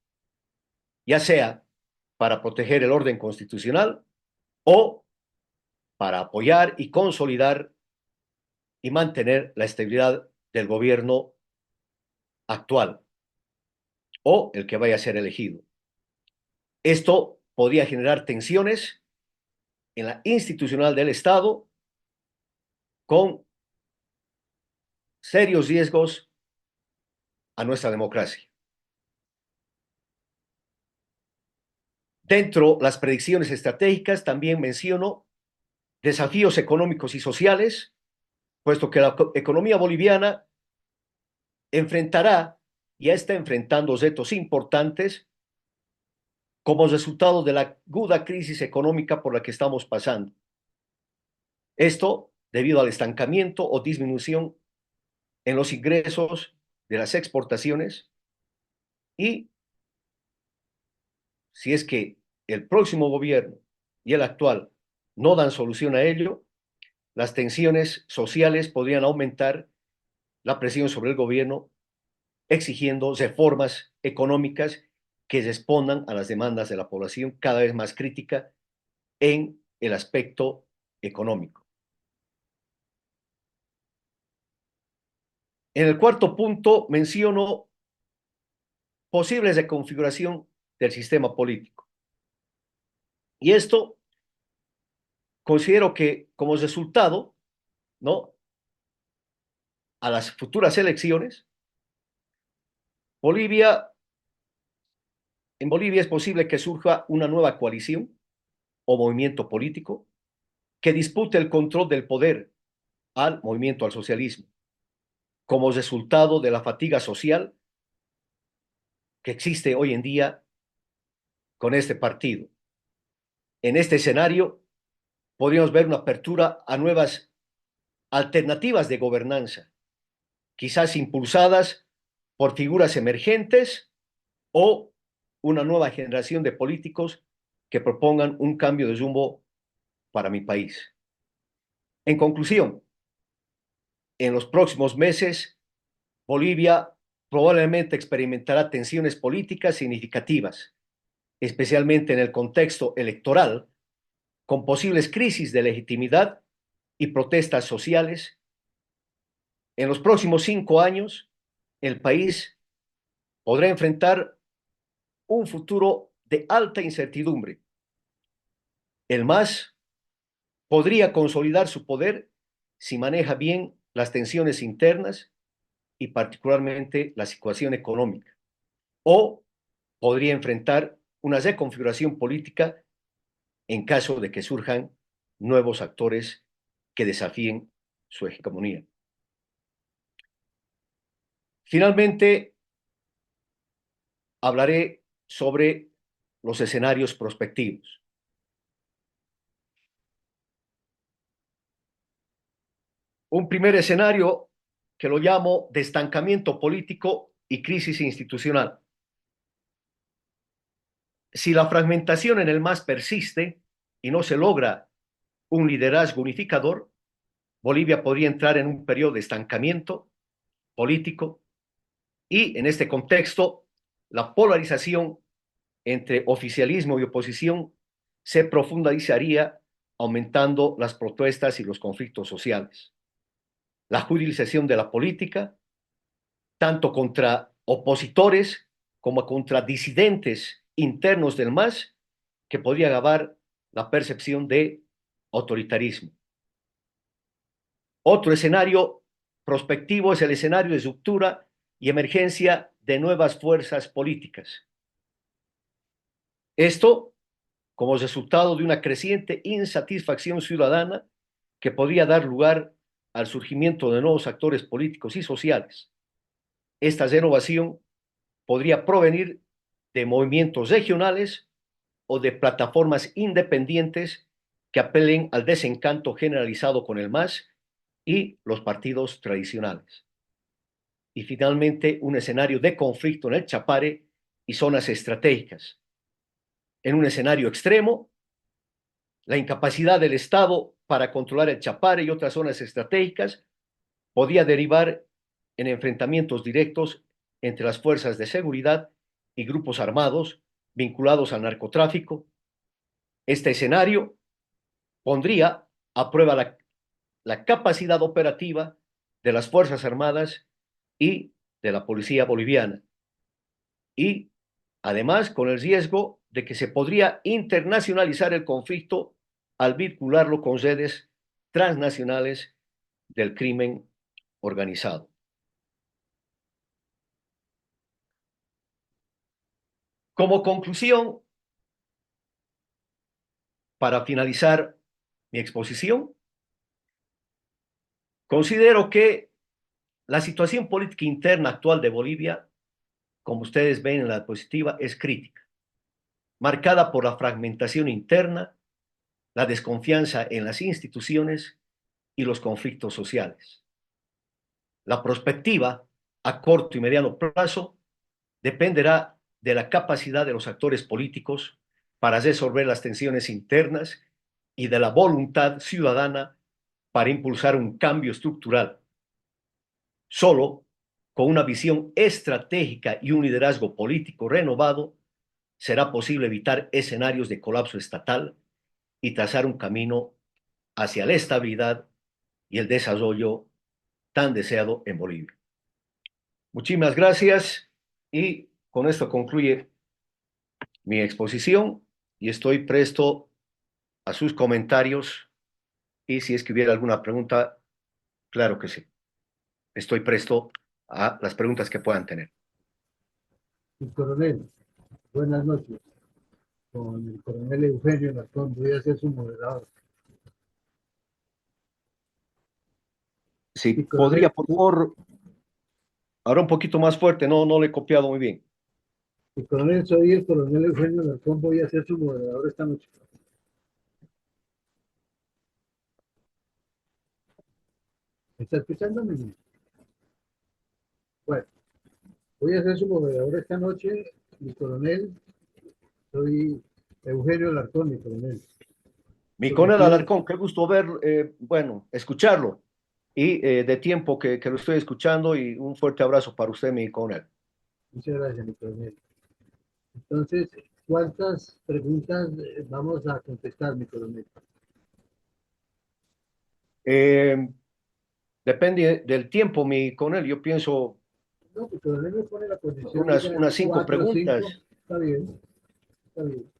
ya sea para proteger el orden constitucional o para apoyar y consolidar y mantener la estabilidad del gobierno actual o el que vaya a ser elegido. Esto podría generar tensiones en la institucional del Estado con serios riesgos a nuestra democracia. Dentro de las predicciones estratégicas también menciono desafíos económicos y sociales, puesto que la economía boliviana enfrentará, ya está enfrentando retos importantes como resultado de la aguda crisis económica por la que estamos pasando. Esto debido al estancamiento o disminución en los ingresos de las exportaciones, y si es que el próximo gobierno y el actual no dan solución a ello, las tensiones sociales podrían aumentar la presión sobre el gobierno, exigiendo reformas económicas que respondan a las demandas de la población cada vez más crítica en el aspecto económico. En el cuarto punto menciono posibles de configuración del sistema político. Y esto considero que como resultado, ¿no?, a las futuras elecciones, Bolivia, en Bolivia es posible que surja una nueva coalición o movimiento político que dispute el control del poder al movimiento al socialismo, como resultado de la fatiga social que existe hoy en día con este partido. En este escenario, podríamos ver una apertura a nuevas alternativas de gobernanza, quizás impulsadas por figuras emergentes o una nueva generación de políticos que propongan un cambio de rumbo para mi país. En conclusión, en los próximos meses, Bolivia probablemente experimentará tensiones políticas significativas, especialmente en el contexto electoral, con posibles crisis de legitimidad y protestas sociales. En los próximos 5 años, el país podrá enfrentar un futuro de alta incertidumbre. El MAS podría consolidar su poder si maneja bien las tensiones internas y particularmente la situación económica, o podría enfrentar una reconfiguración política en caso de que surjan nuevos actores que desafíen su hegemonía. Finalmente, hablaré sobre los escenarios prospectivos. Un primer escenario que lo llamo de estancamiento político y crisis institucional. Si la fragmentación en el MAS persiste y no se logra un liderazgo unificador, Bolivia podría entrar en un periodo de estancamiento político, y en este contexto la polarización entre oficialismo y oposición se profundizaría, aumentando las protestas y los conflictos sociales. La judicialización de la política, tanto contra opositores como contra disidentes internos del MAS, que podría agravar la percepción de autoritarismo. Otro escenario prospectivo es el escenario de ruptura y emergencia de nuevas fuerzas políticas. Esto como resultado de una creciente insatisfacción ciudadana que podría dar lugar al surgimiento de nuevos actores políticos y sociales. Esta renovación podría provenir de movimientos regionales o de plataformas independientes que apelen al desencanto generalizado con el MAS y los partidos tradicionales. Y finalmente, un escenario de conflicto en el Chapare y zonas estratégicas. En un escenario extremo, la incapacidad del Estado para controlar el Chapare y otras zonas estratégicas podía derivar en enfrentamientos directos entre las fuerzas de seguridad y grupos armados vinculados al narcotráfico. Este escenario pondría a prueba la capacidad operativa de las Fuerzas Armadas y de la Policía Boliviana. Y además con el riesgo de que se podría internacionalizar el conflicto al vincularlo con redes transnacionales del crimen organizado. Como conclusión, para finalizar mi exposición, considero que la situación política interna actual de Bolivia, como ustedes ven en la diapositiva, es crítica, marcada por la fragmentación interna, la desconfianza en las instituciones y los conflictos sociales. La perspectiva a corto y mediano plazo dependerá de la capacidad de los actores políticos para resolver las tensiones internas y de la voluntad ciudadana para impulsar un cambio estructural. Solo con una visión estratégica y un liderazgo político renovado será posible evitar escenarios de colapso estatal y trazar un camino hacia la estabilidad y el desarrollo tan deseado en Bolivia. Muchísimas gracias y con esto concluye mi exposición y estoy presto a sus comentarios y si es que hubiera alguna pregunta, claro que sí. Estoy presto a las preguntas que puedan tener. El coronel, buenas noches. Con el coronel Eugenio Alarcón, voy a ser su moderador. Si Y podría, coronel, por favor, ahora un poquito más fuerte, no le he copiado muy bien. soy el coronel Eugenio Alarcón, voy a ser su moderador esta noche. ¿Me está escuchando, mi? Bueno, voy a ser su moderador esta noche, mi coronel. Soy Eugenio Alarcón, mi coronel. Mi coronel Sometido, Alarcón, qué gusto ver, bueno, escucharlo y de tiempo que lo estoy escuchando y un fuerte abrazo para usted, mi coronel. muchas gracias, mi coronel. Entonces, ¿cuántas preguntas vamos a contestar, mi coronel? Eh, Depende del tiempo, mi coronel, yo pienso No, mi coronel me pone la posición, unas, diga unas cinco cuatro o cinco. preguntas. Está bien, está bien.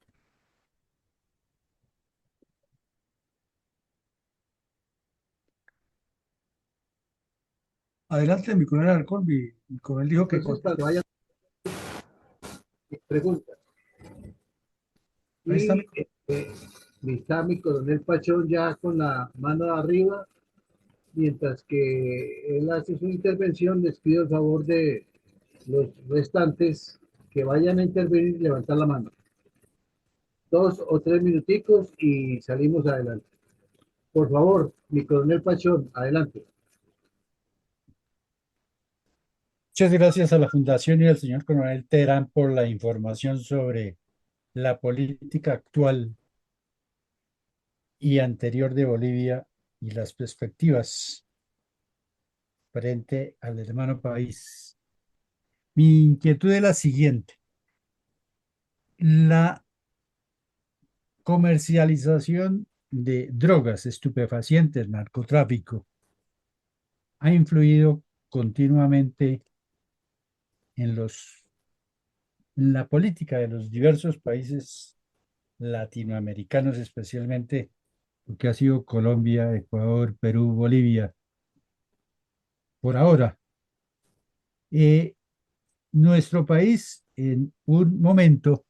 Adelante, mi coronel Alarcón. Mi coronel dijo que Entonces, cuando haya preguntas. ahí está Y está mi coronel Pachón ya con la mano arriba, mientras que él hace su intervención, les pido el favor de los restantes que vayan a intervenir y levantar la mano. 2 o 3 minuticos y salimos adelante. Por favor, mi coronel Pachón, adelante. Muchas gracias a la Fundación y al señor coronel Terán por la información sobre la política actual y anterior de Bolivia y las perspectivas frente al hermano país. Mi inquietud es la siguiente. La comercialización de drogas, estupefacientes, narcotráfico, ha influido continuamente en en la política de los diversos países latinoamericanos, especialmente lo que ha sido Colombia, Ecuador, Perú, Bolivia, por ahora. Eh, Nuestro país en un momento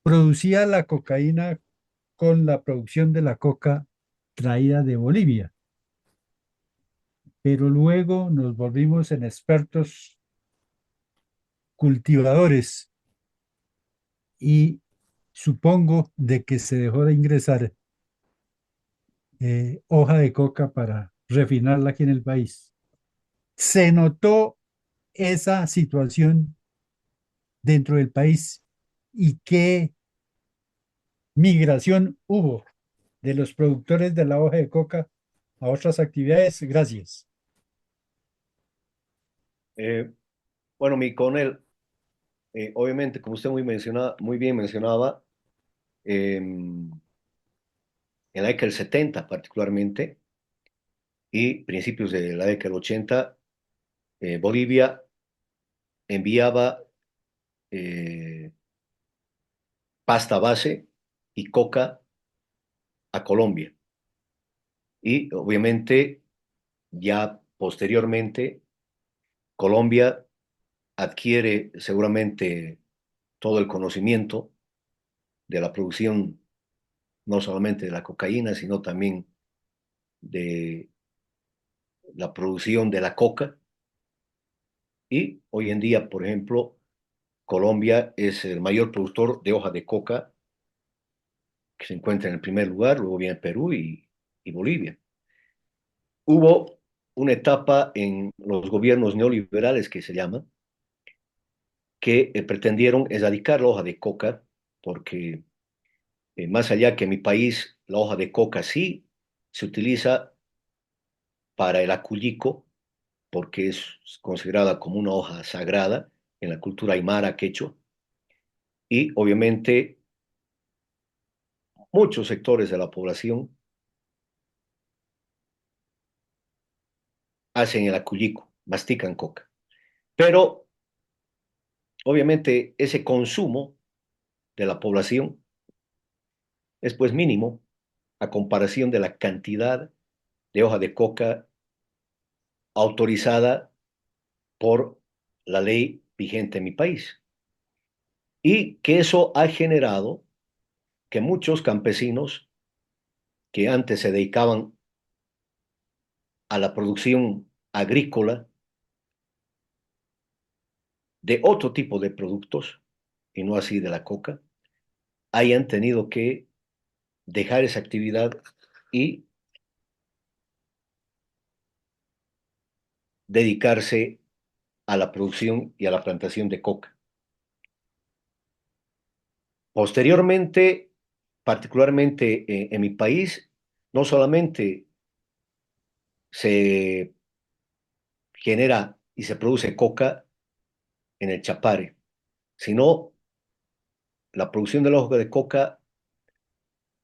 producía la cocaína con la producción de la coca traída de Bolivia, pero luego nos volvimos en expertos cultivadores y supongo de que se dejó de ingresar hoja de coca para refinarla aquí en el país. Se notó esa situación dentro del país y qué migración hubo de los productores de la hoja de coca a otras actividades. Gracias. Eh, bueno, mi coronel, obviamente, como usted muy bien mencionaba, en la década del 70 particularmente y principios de la década del 80, Bolivia enviaba eh, pasta base y coca a Colombia. Y obviamente ya posteriormente Colombia adquiere seguramente todo el conocimiento de la producción, no solamente de la cocaína, sino también de la producción de la coca. Y hoy en día, por ejemplo, Colombia es el mayor productor de hoja de coca que se encuentra en el primer lugar, luego viene Perú y Bolivia. Hubo una etapa en los gobiernos neoliberales que se llama, que pretendieron erradicar la hoja de coca, porque más allá que en mi país la hoja de coca sí se utiliza para el acullico, porque es considerada como una hoja sagrada en la cultura aymara quechua, y obviamente muchos sectores de la población hacen el acullico, mastican coca. Pero obviamente ese consumo de la población es pues mínimo a comparación de la cantidad de hoja de coca autorizada por la ley vigente en mi país. Y que eso ha generado que muchos campesinos que antes se dedicaban a la producción agrícola de otro tipo de productos, y no así de la coca, hayan tenido que dejar esa actividad y dedicarse a la producción y a la plantación de coca. Posteriormente, particularmente en mi país, no solamente se genera y se produce coca en el Chapare, sino la producción de la hoja de coca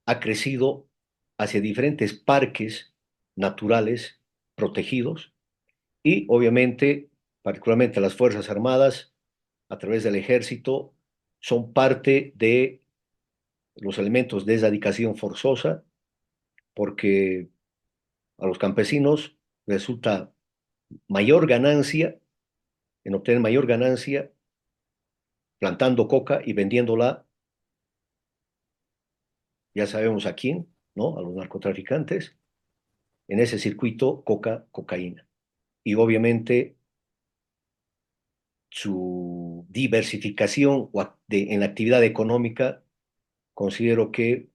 ha crecido hacia diferentes parques naturales protegidos y obviamente, particularmente las Fuerzas Armadas, a través del ejército, son parte de los elementos de erradicación forzosa porque a los campesinos resulta mayor ganancia, en obtener mayor ganancia plantando coca y vendiéndola, ya sabemos a quién, ¿no? A los narcotraficantes, en ese circuito cocaína. Y obviamente su diversificación en la actividad económica, considero que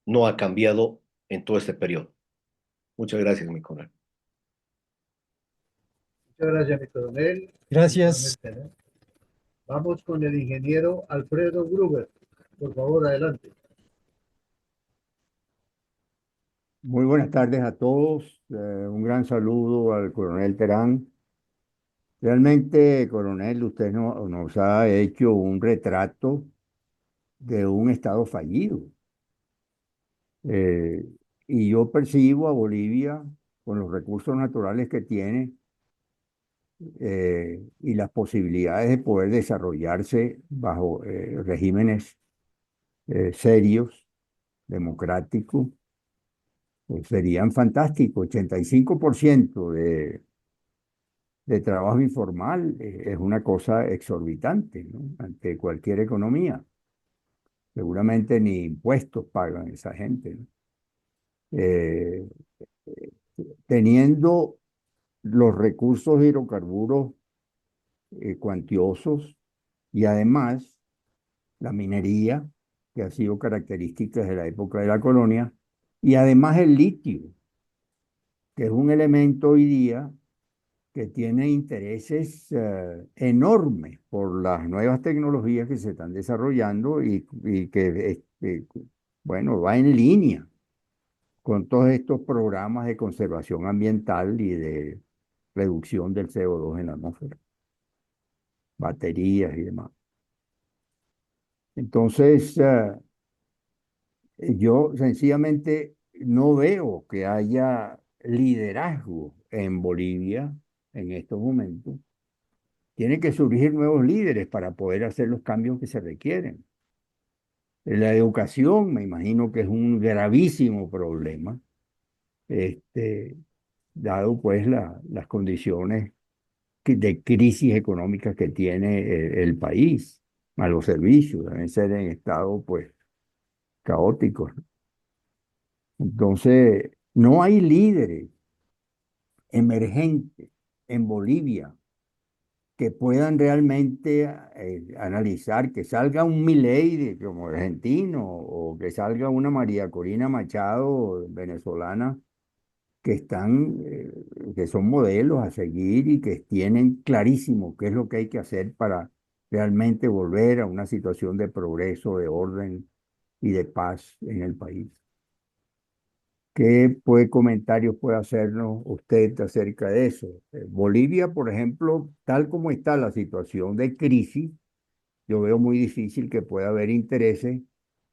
no ha cambiado en todo este periodo. Muchas gracias, mi coronel. Muchas gracias, mi coronel. Mi Gracias. coronel Terán. Vamos con el ingeniero Alfredo Gruber. Por favor, adelante. Muy buenas tardes a todos. Un gran saludo al coronel Terán. Realmente, coronel, usted nos ha hecho un retrato de un estado fallido. Eh, y yo percibo a Bolivia con los recursos naturales que tiene y las posibilidades de poder desarrollarse bajo regímenes serios, democráticos, serían fantásticos. 85% de trabajo informal es una cosa exorbitante, ¿no? Ante cualquier economía. Seguramente ni impuestos pagan esa gente, ¿no? Eh, Teniendo los recursos de hidrocarburos cuantiosos y además la minería, que ha sido característica desde la época de la colonia, y además el litio, que es un elemento hoy día que tiene intereses enormes por las nuevas tecnologías que se están desarrollando y que, bueno, va en línea con todos estos programas de conservación ambiental y de reducción del CO2 en la atmósfera, baterías y demás. Entonces, yo sencillamente no veo que haya liderazgo en Bolivia en estos momentos. Tienen que surgir nuevos líderes para poder hacer los cambios que se requieren. La educación, me imagino que es un gravísimo problema, este, dado pues las condiciones de crisis económica que tiene el país, a los servicios, deben ser en estado pues caóticos. Entonces, no hay líderes emergentes en Bolivia que puedan realmente analizar, que salga un Milei como argentino o que salga una María Corina Machado venezolana que están, que son modelos a seguir y que tienen clarísimo qué es lo que hay que hacer para realmente volver a una situación de progreso, de orden y de paz en el país. Comentarios puede hacernos usted acerca de eso? Bolivia, por ejemplo, tal como está la situación de crisis, yo veo muy difícil que pueda haber intereses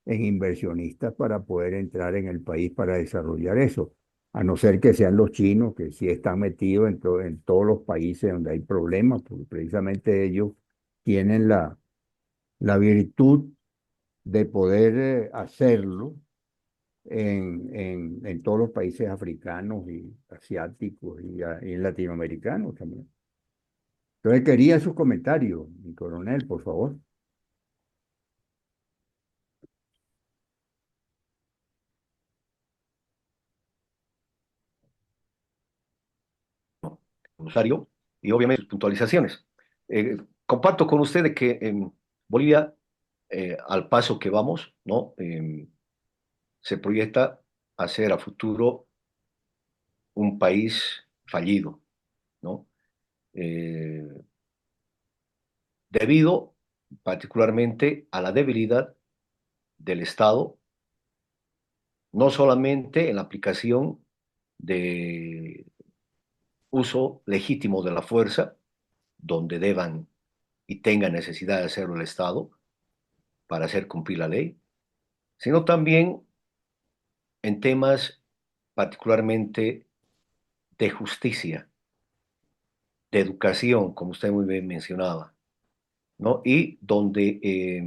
en inversionistas para poder entrar en el país para desarrollar eso, a no ser que sean los chinos, que sí están metidos en todos los países donde hay problemas, porque precisamente ellos tienen la virtud de poder hacerlo en todos los países africanos y asiáticos y latinoamericanos también. Entonces quería sus comentarios, mi coronel, por favor. Rosario, y obviamente sus puntualizaciones. Comparto con usted de que en Bolivia, al paso que vamos, ¿no? Se proyecta a ser a futuro un país fallido, ¿no? Eh, Debido particularmente a la debilidad del Estado, no solamente en la aplicación de uso legítimo de la fuerza, donde deban y tengan necesidad de hacerlo el Estado para hacer cumplir la ley, sino también en temas particularmente de justicia, de educación, como usted muy bien mencionaba, ¿no? Y donde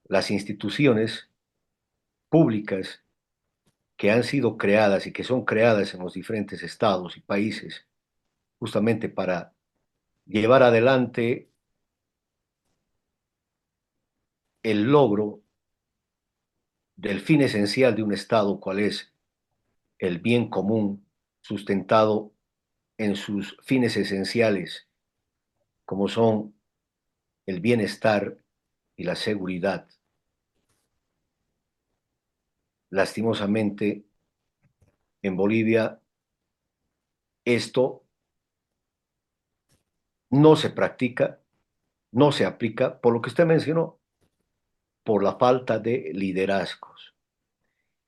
las instituciones públicas que han sido creadas y que son creadas en los diferentes estados y países justamente para llevar adelante el logro del fin esencial de un estado, cual es el bien común sustentado en sus fines esenciales, como son el bienestar y la seguridad. Lastimosamente, en Bolivia esto no se practica, no se aplica, por lo que usted mencionó, por la falta de liderazgos.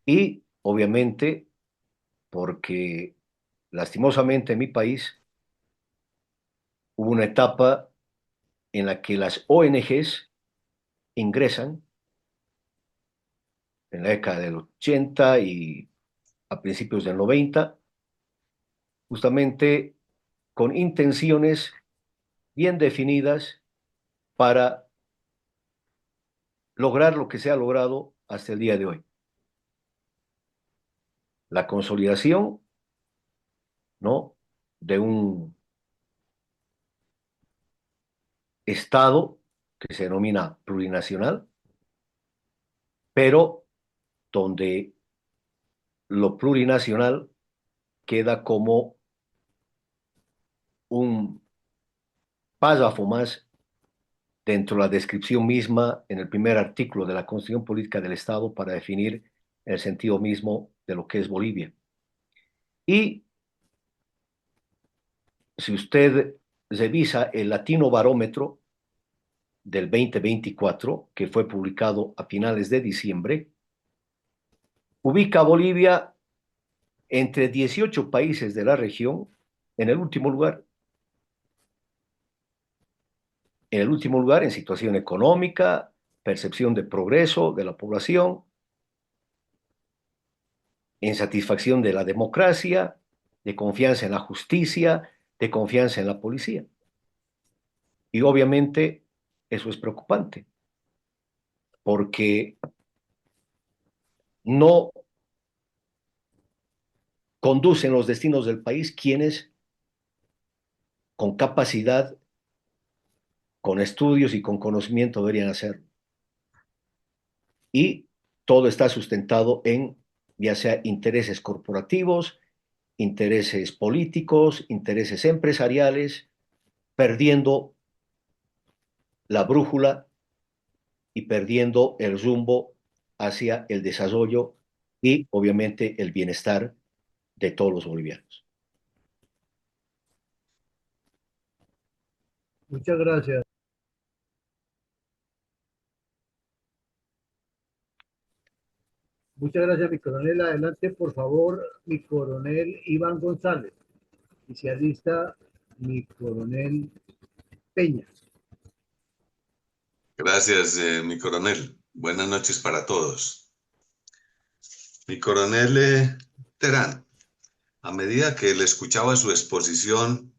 Y obviamente porque lastimosamente en mi país hubo una etapa en la que las ONGs ingresan en la década del 80 y a principios del 90, justamente con intenciones bien definidas para lograr lo que se ha logrado hasta el día de hoy. La consolidación, ¿no? De un Estado que se denomina plurinacional, pero donde lo plurinacional queda como un párrafo más dentro de la descripción misma en el primer artículo de la Constitución Política del Estado para definir el sentido mismo de lo que es Bolivia. Y si usted revisa el Latino Barómetro del 2024, que fue publicado a finales de diciembre, ubica a Bolivia entre 18 países de la región en el último lugar. En el último lugar en situación económica, percepción de progreso de la población, en satisfacción de la democracia, de confianza en la justicia, de confianza en la policía. Y obviamente eso es preocupante, porque no conducen los destinos del país quienes con capacidad, con estudios y con conocimiento deberían hacerlo. Y todo está sustentado en ya sea intereses corporativos, intereses políticos, intereses empresariales, perdiendo la brújula y perdiendo el rumbo hacia el desarrollo y obviamente el bienestar de todos los bolivianos. Muchas gracias. Muchas gracias, mi coronel. Adelante, por favor, mi coronel Iván González. Y se alista mi coronel Peña. Gracias, mi coronel. Buenas noches para todos. Mi coronel Terán, a medida que le escuchaba su exposición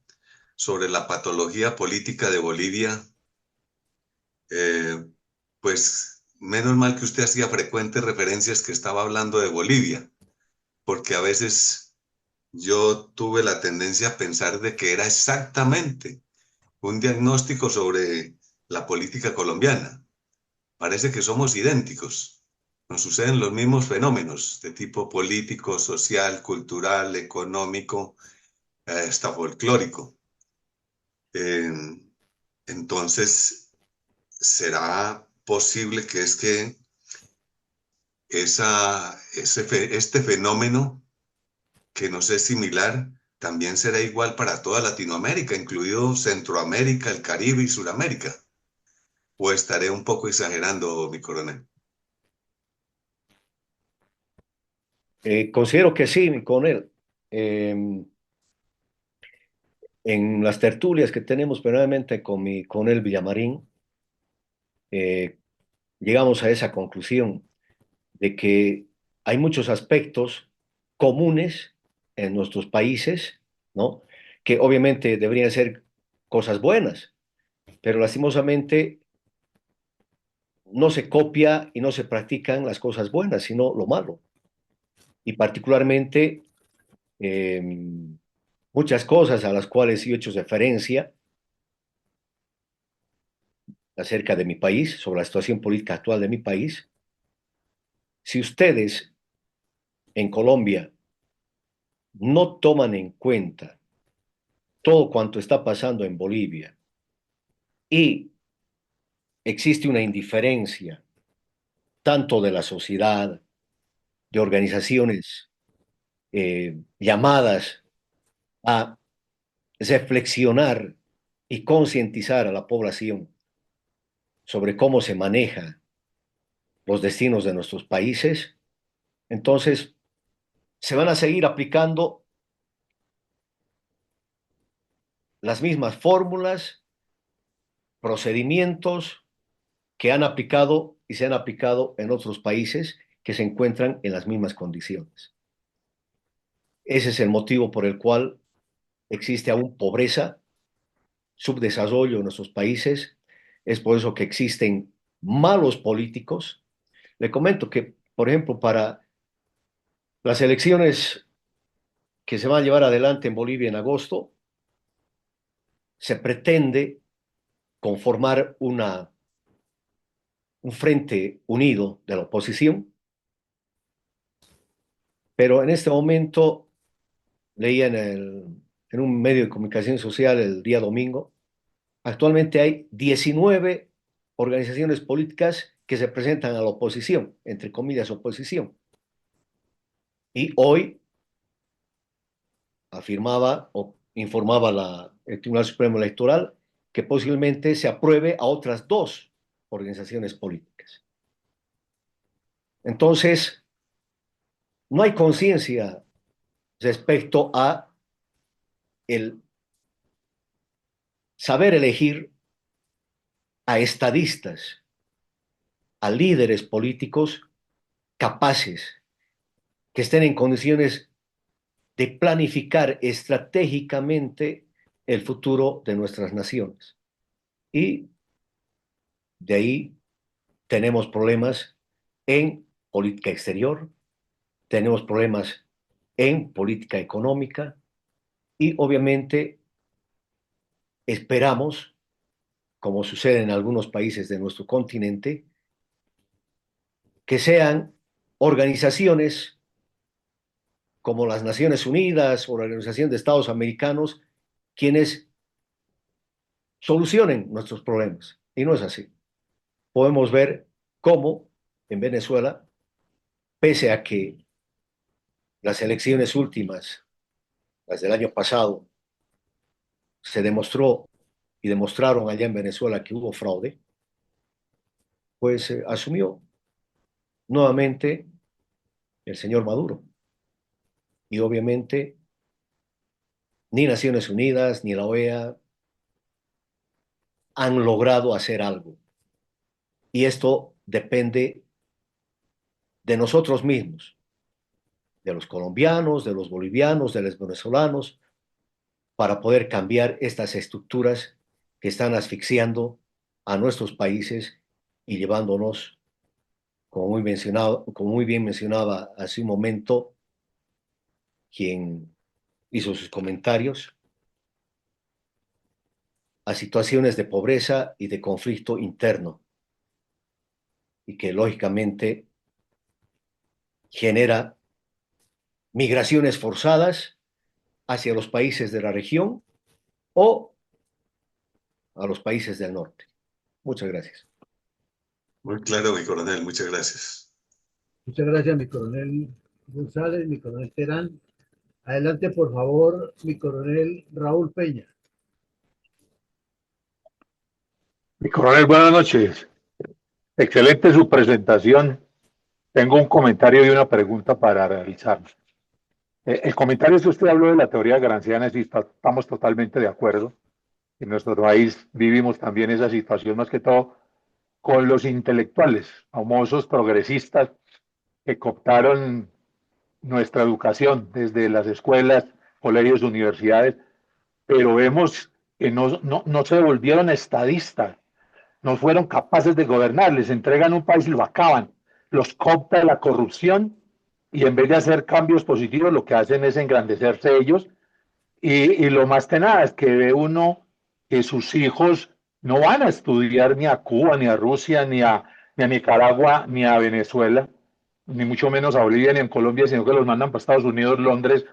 sobre la patología política de Bolivia, pues menos mal que usted hacía frecuentes referencias que estaba hablando de Bolivia, porque a veces yo tuve la tendencia a pensar de que era exactamente un diagnóstico sobre la política colombiana. Parece que somos idénticos. Nos suceden los mismos fenómenos de tipo político, social, cultural, económico, hasta folclórico. Entonces, ¿será posible que este fenómeno que nos es similar también será igual para toda Latinoamérica, incluido Centroamérica, el Caribe y Sudamérica? ¿O estaré un poco exagerando, mi coronel? Considero que sí, mi coronel. En las tertulias que tenemos permanentemente con mi coronel Villamarín, eh, llegamos a esa conclusión de que hay muchos aspectos comunes en nuestros países, ¿no? Que obviamente deberían ser cosas buenas, pero lastimosamente no se copia y no se practican las cosas buenas, sino lo malo. Y particularmente eh, muchas cosas a las cuales yo he hecho referencia acerca de mi país, sobre la situación política actual de mi país. Si ustedes en Colombia no toman en cuenta todo cuanto está pasando en Bolivia y existe una indiferencia tanto de la sociedad, de organizaciones llamadas a reflexionar y concientizar a la población sobre cómo se maneja los destinos de nuestros países, entonces se van a seguir aplicando las mismas fórmulas, procedimientos que han aplicado y se han aplicado en otros países que se encuentran en las mismas condiciones. Ese es el motivo por el cual existe aún pobreza, subdesarrollo en nuestros países. Es por eso que existen malos políticos. Le comento que, por ejemplo, para las elecciones que se van a llevar adelante en Bolivia en agosto, se pretende conformar una un frente unido de la oposición, pero en este momento leía en un medio de comunicación social el día domingo, actualmente hay 19 organizaciones políticas que se presentan a la oposición, entre comillas oposición. Y hoy afirmaba o informaba el Tribunal Supremo Electoral que posiblemente se apruebe a otras dos organizaciones políticas. Entonces, no hay conciencia respecto a el saber elegir a estadistas, a líderes políticos capaces, que estén en condiciones de planificar estratégicamente el futuro de nuestras naciones. Y de ahí tenemos problemas en política exterior, tenemos problemas en política económica y obviamente esperamos, como sucede en algunos países de nuestro continente, que sean organizaciones como las Naciones Unidas o la Organización de Estados Americanos quienes solucionen nuestros problemas. Y no es así. Podemos ver cómo en Venezuela, pese a que las elecciones últimas, las del año pasado, se demostró y demostraron allá en Venezuela que hubo fraude, pues asumió nuevamente el señor Maduro. Y obviamente ni Naciones Unidas ni la OEA han logrado hacer algo. Y esto depende de nosotros mismos, de los colombianos, de los bolivianos, de los venezolanos, para poder cambiar estas estructuras que están asfixiando a nuestros países y llevándonos, como muy bien mencionaba hace un momento quien hizo sus comentarios, a situaciones de pobreza y de conflicto interno, y que lógicamente genera migraciones forzadas hacia los países de la región o a los países del norte. Muchas gracias. Muy claro, mi coronel, muchas gracias. Muchas gracias, mi coronel González, mi coronel Terán. Adelante, por favor, mi coronel Raúl Peña. Mi coronel, buenas noches. Excelente su presentación. Tengo un comentario y una pregunta para realizar. El comentario es que usted habló de la teoría gramsciana y estamos totalmente de acuerdo. En nuestro país vivimos también esa situación, más que todo con los intelectuales, famosos progresistas que cooptaron nuestra educación desde las escuelas, colegios, universidades, pero vemos que no se volvieron estadistas, no fueron capaces de gobernar, les entregan un país y lo acaban, los coopta la corrupción y en vez de hacer cambios positivos lo que hacen es engrandecerse ellos y lo más tenaz es que ve uno que sus hijos no van a estudiar ni a Cuba, ni a Rusia, ni a Nicaragua, ni a Venezuela, ni mucho menos a Bolivia, ni en Colombia, sino que los mandan para Estados Unidos, Londres,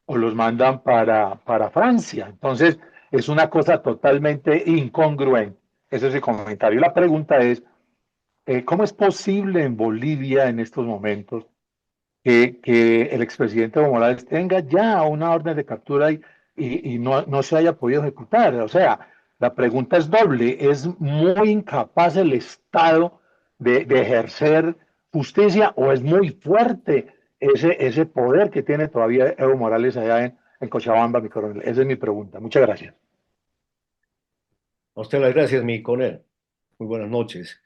o los mandan para Francia. Entonces, es una cosa totalmente incongruente. Ese es el comentario. La pregunta es, ¿cómo es posible en Bolivia en estos momentos que el expresidente Evo Morales tenga ya una orden de captura y no se haya podido ejecutar? O sea, la pregunta es doble. ¿Es muy incapaz el Estado de ejercer justicia o es muy fuerte ese poder que tiene todavía Evo Morales allá en Cochabamba, mi coronel? Esa es mi pregunta. Muchas gracias. A usted las gracias, mi coronel. Muy buenas noches.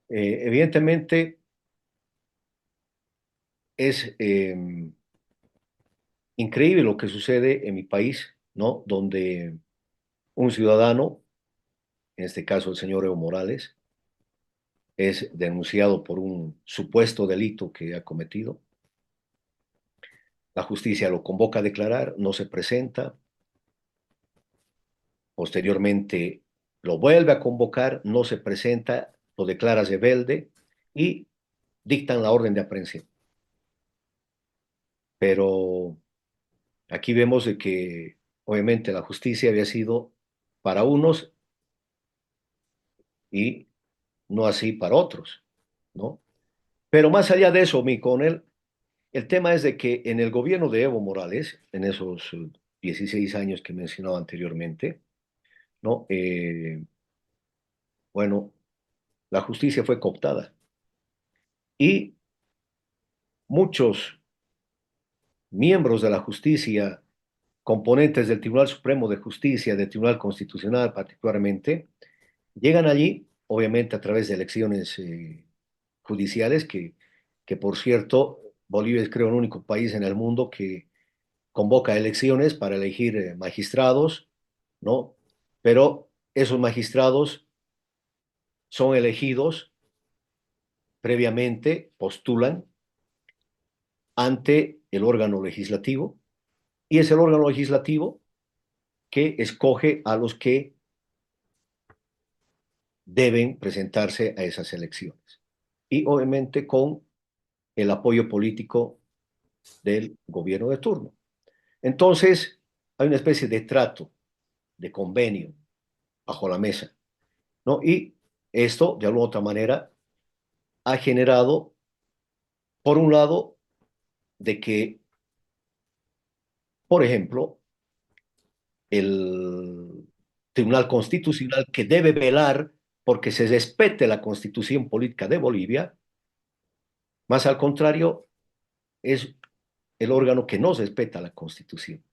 Evidentemente es increíble lo que sucede en mi país, ¿no? Donde un ciudadano, en este caso el señor Evo Morales, es denunciado por un supuesto delito que ha cometido. La justicia lo convoca a declarar, no se presenta. Posteriormente lo vuelve a convocar, no se presenta lo declara rebelde y dictan la orden de aprehensión. Pero aquí vemos de que obviamente la justicia había sido para unos y no así para otros, ¿no? Pero más allá de eso, mi coronel, el tema es de que en el gobierno de Evo Morales, en esos 16 años que mencionaba anteriormente, ¿no? Bueno, la justicia fue cooptada y muchos miembros de la justicia, componentes del Tribunal Supremo de Justicia, del Tribunal Constitucional particularmente, llegan allí, obviamente a través de elecciones judiciales, que por cierto, Bolivia es creo el único país en el mundo que convoca elecciones para elegir magistrados, ¿no? Pero esos magistrados son elegidos previamente, postulan ante el órgano legislativo y es el órgano legislativo que escoge a los que deben presentarse a esas elecciones. Y obviamente con el apoyo político del gobierno de turno. Entonces, hay una especie de trato, de convenio bajo la mesa, ¿no? Y esto, de alguna otra manera, ha generado, por un lado, de que, por ejemplo, el Tribunal Constitucional, que debe velar porque se respete la constitución política de Bolivia, más al contrario, es el órgano que no respeta la constitución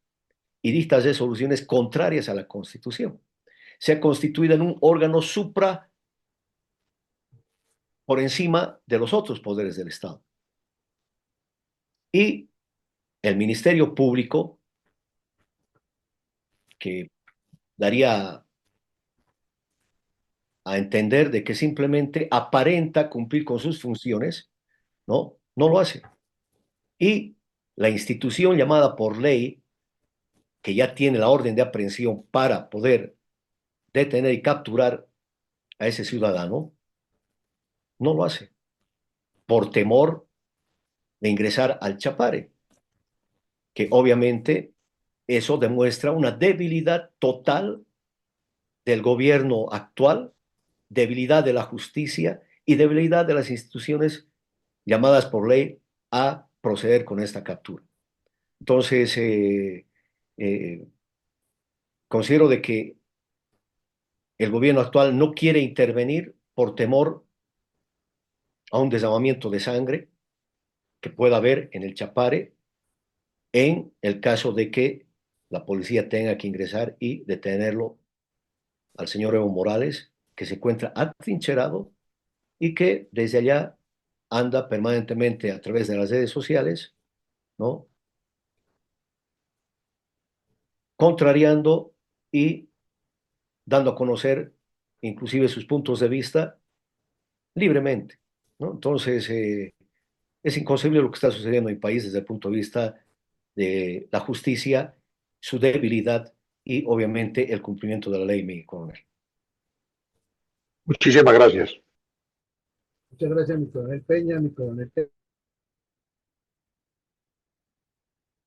y dicta resoluciones contrarias a la constitución. Se ha constituido en un órgano supra por encima de los otros poderes del Estado. Y el Ministerio Público, que daría a entender de que simplemente aparenta cumplir con sus funciones, ¿no? No lo hace. Y la institución llamada por ley, que ya tiene la orden de aprehensión para poder detener y capturar a ese ciudadano, no lo hace, por temor de ingresar al Chapare, que obviamente eso demuestra una debilidad total del gobierno actual, debilidad de la justicia y debilidad de las instituciones llamadas por ley a proceder con esta captura. Entonces, eh, considero de que el gobierno actual no quiere intervenir por temor a un derramamiento de sangre que pueda haber en el Chapare en el caso de que la policía tenga que ingresar y detenerlo al señor Evo Morales, que se encuentra atrincherado y que desde allá anda permanentemente a través de las redes sociales, ¿no? Contrariando y dando a conocer inclusive sus puntos de vista libremente, ¿no? Entonces, es inconcebible lo que está sucediendo en el país desde el punto de vista de la justicia, su debilidad y obviamente el cumplimiento de la ley, mi coronel. Muchísimas gracias. Muchas gracias, mi coronel Peña, mi coronel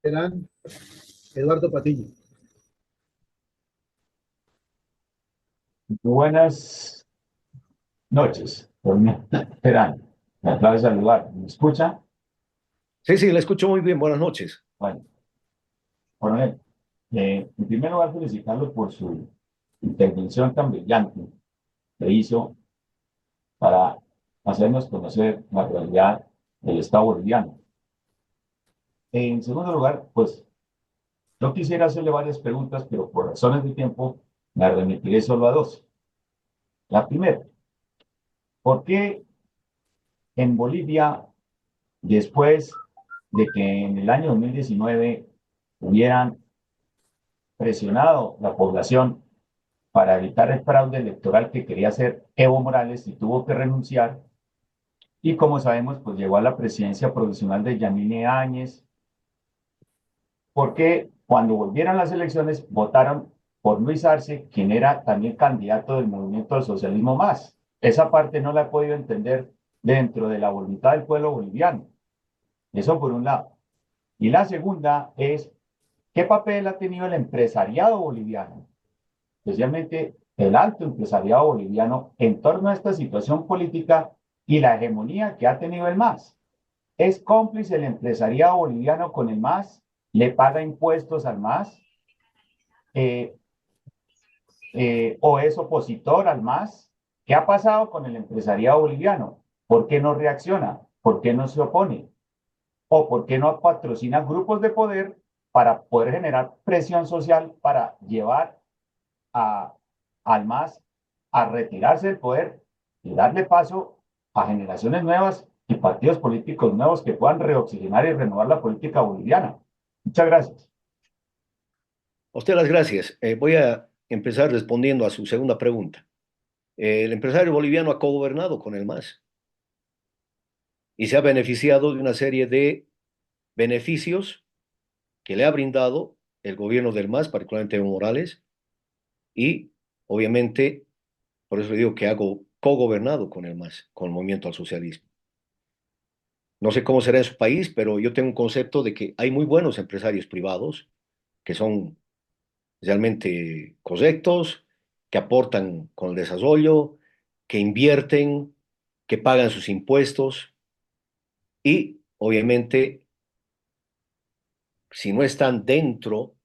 Terán, Eduardo Patiño. Buenas noches, Terán. Me acaba de saludar. ¿Me escucha? Sí, sí, la escucho muy bien. Buenas noches. Bueno, coronel, en primer lugar, felicitarlo por su intervención tan brillante que hizo para hacernos conocer la realidad del Estado boliviano. En segundo lugar, pues yo quisiera hacerle varias preguntas, pero por razones de tiempo me remitiré solo a dos. La primera, ¿por qué en Bolivia, después de que en el año 2019 hubieran presionado la población para evitar el fraude electoral que quería hacer Evo Morales y tuvo que renunciar? Y como sabemos, pues llegó a la presidencia provisional de Yanine Áñez, porque cuando volvieron las elecciones votaron por Luis Arce, quien era también candidato del movimiento del socialismo más, esa parte no la he podido entender dentro de la voluntad del pueblo boliviano. Eso por un lado. Y la segunda es, ¿qué papel ha tenido el empresariado boliviano, especialmente el alto empresariado boliviano, en torno a esta situación política y la hegemonía que ha tenido el MAS? ¿Es cómplice el empresariado boliviano con el MAS? ¿Le paga impuestos al MAS? Eh, ¿O es opositor al MAS? ¿Qué ha pasado con el empresariado boliviano? ¿Por qué no reacciona? ¿Por qué no se opone? ¿O por qué no patrocina grupos de poder para poder generar presión social para llevar al MAS a retirarse del poder y darle paso a generaciones nuevas y partidos políticos nuevos que puedan reoxigenar y renovar la política boliviana? Muchas gracias. A usted las gracias. Voy a empezar respondiendo a su segunda pregunta. El empresario boliviano ha cogobernado con el MAS y se ha beneficiado de una serie de beneficios que le ha brindado el gobierno del MAS, particularmente Evo Morales, y obviamente, por eso le digo que hago cogobernado con el MAS, con el Movimiento al Socialismo. No sé cómo será en su país, pero yo tengo un concepto de que hay muy buenos empresarios privados que son realmente correctos, que aportan con el desarrollo, que invierten, que pagan sus impuestos y obviamente si no están dentro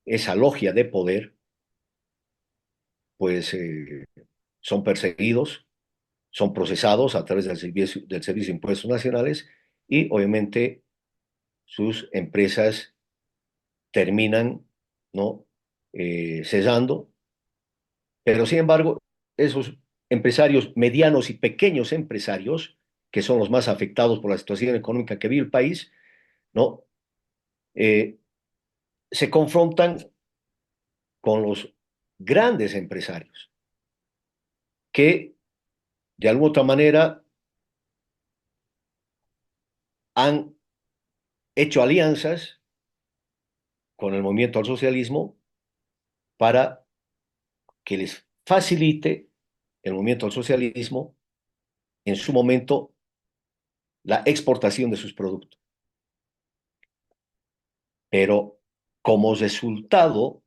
esa logia de poder, pues son perseguidos, son procesados a través del Servicio de Impuestos Nacionales y obviamente sus empresas terminan, ¿no? Cesando, pero sin embargo, esos empresarios, medianos y pequeños empresarios, que son los más afectados por la situación económica que vive el país, ¿no? Eh, se confrontan con los grandes empresarios que de alguna otra manera han hecho alianzas con el movimiento al socialismo para que les facilite el movimiento al socialismo en su momento la exportación de sus productos. Pero como resultado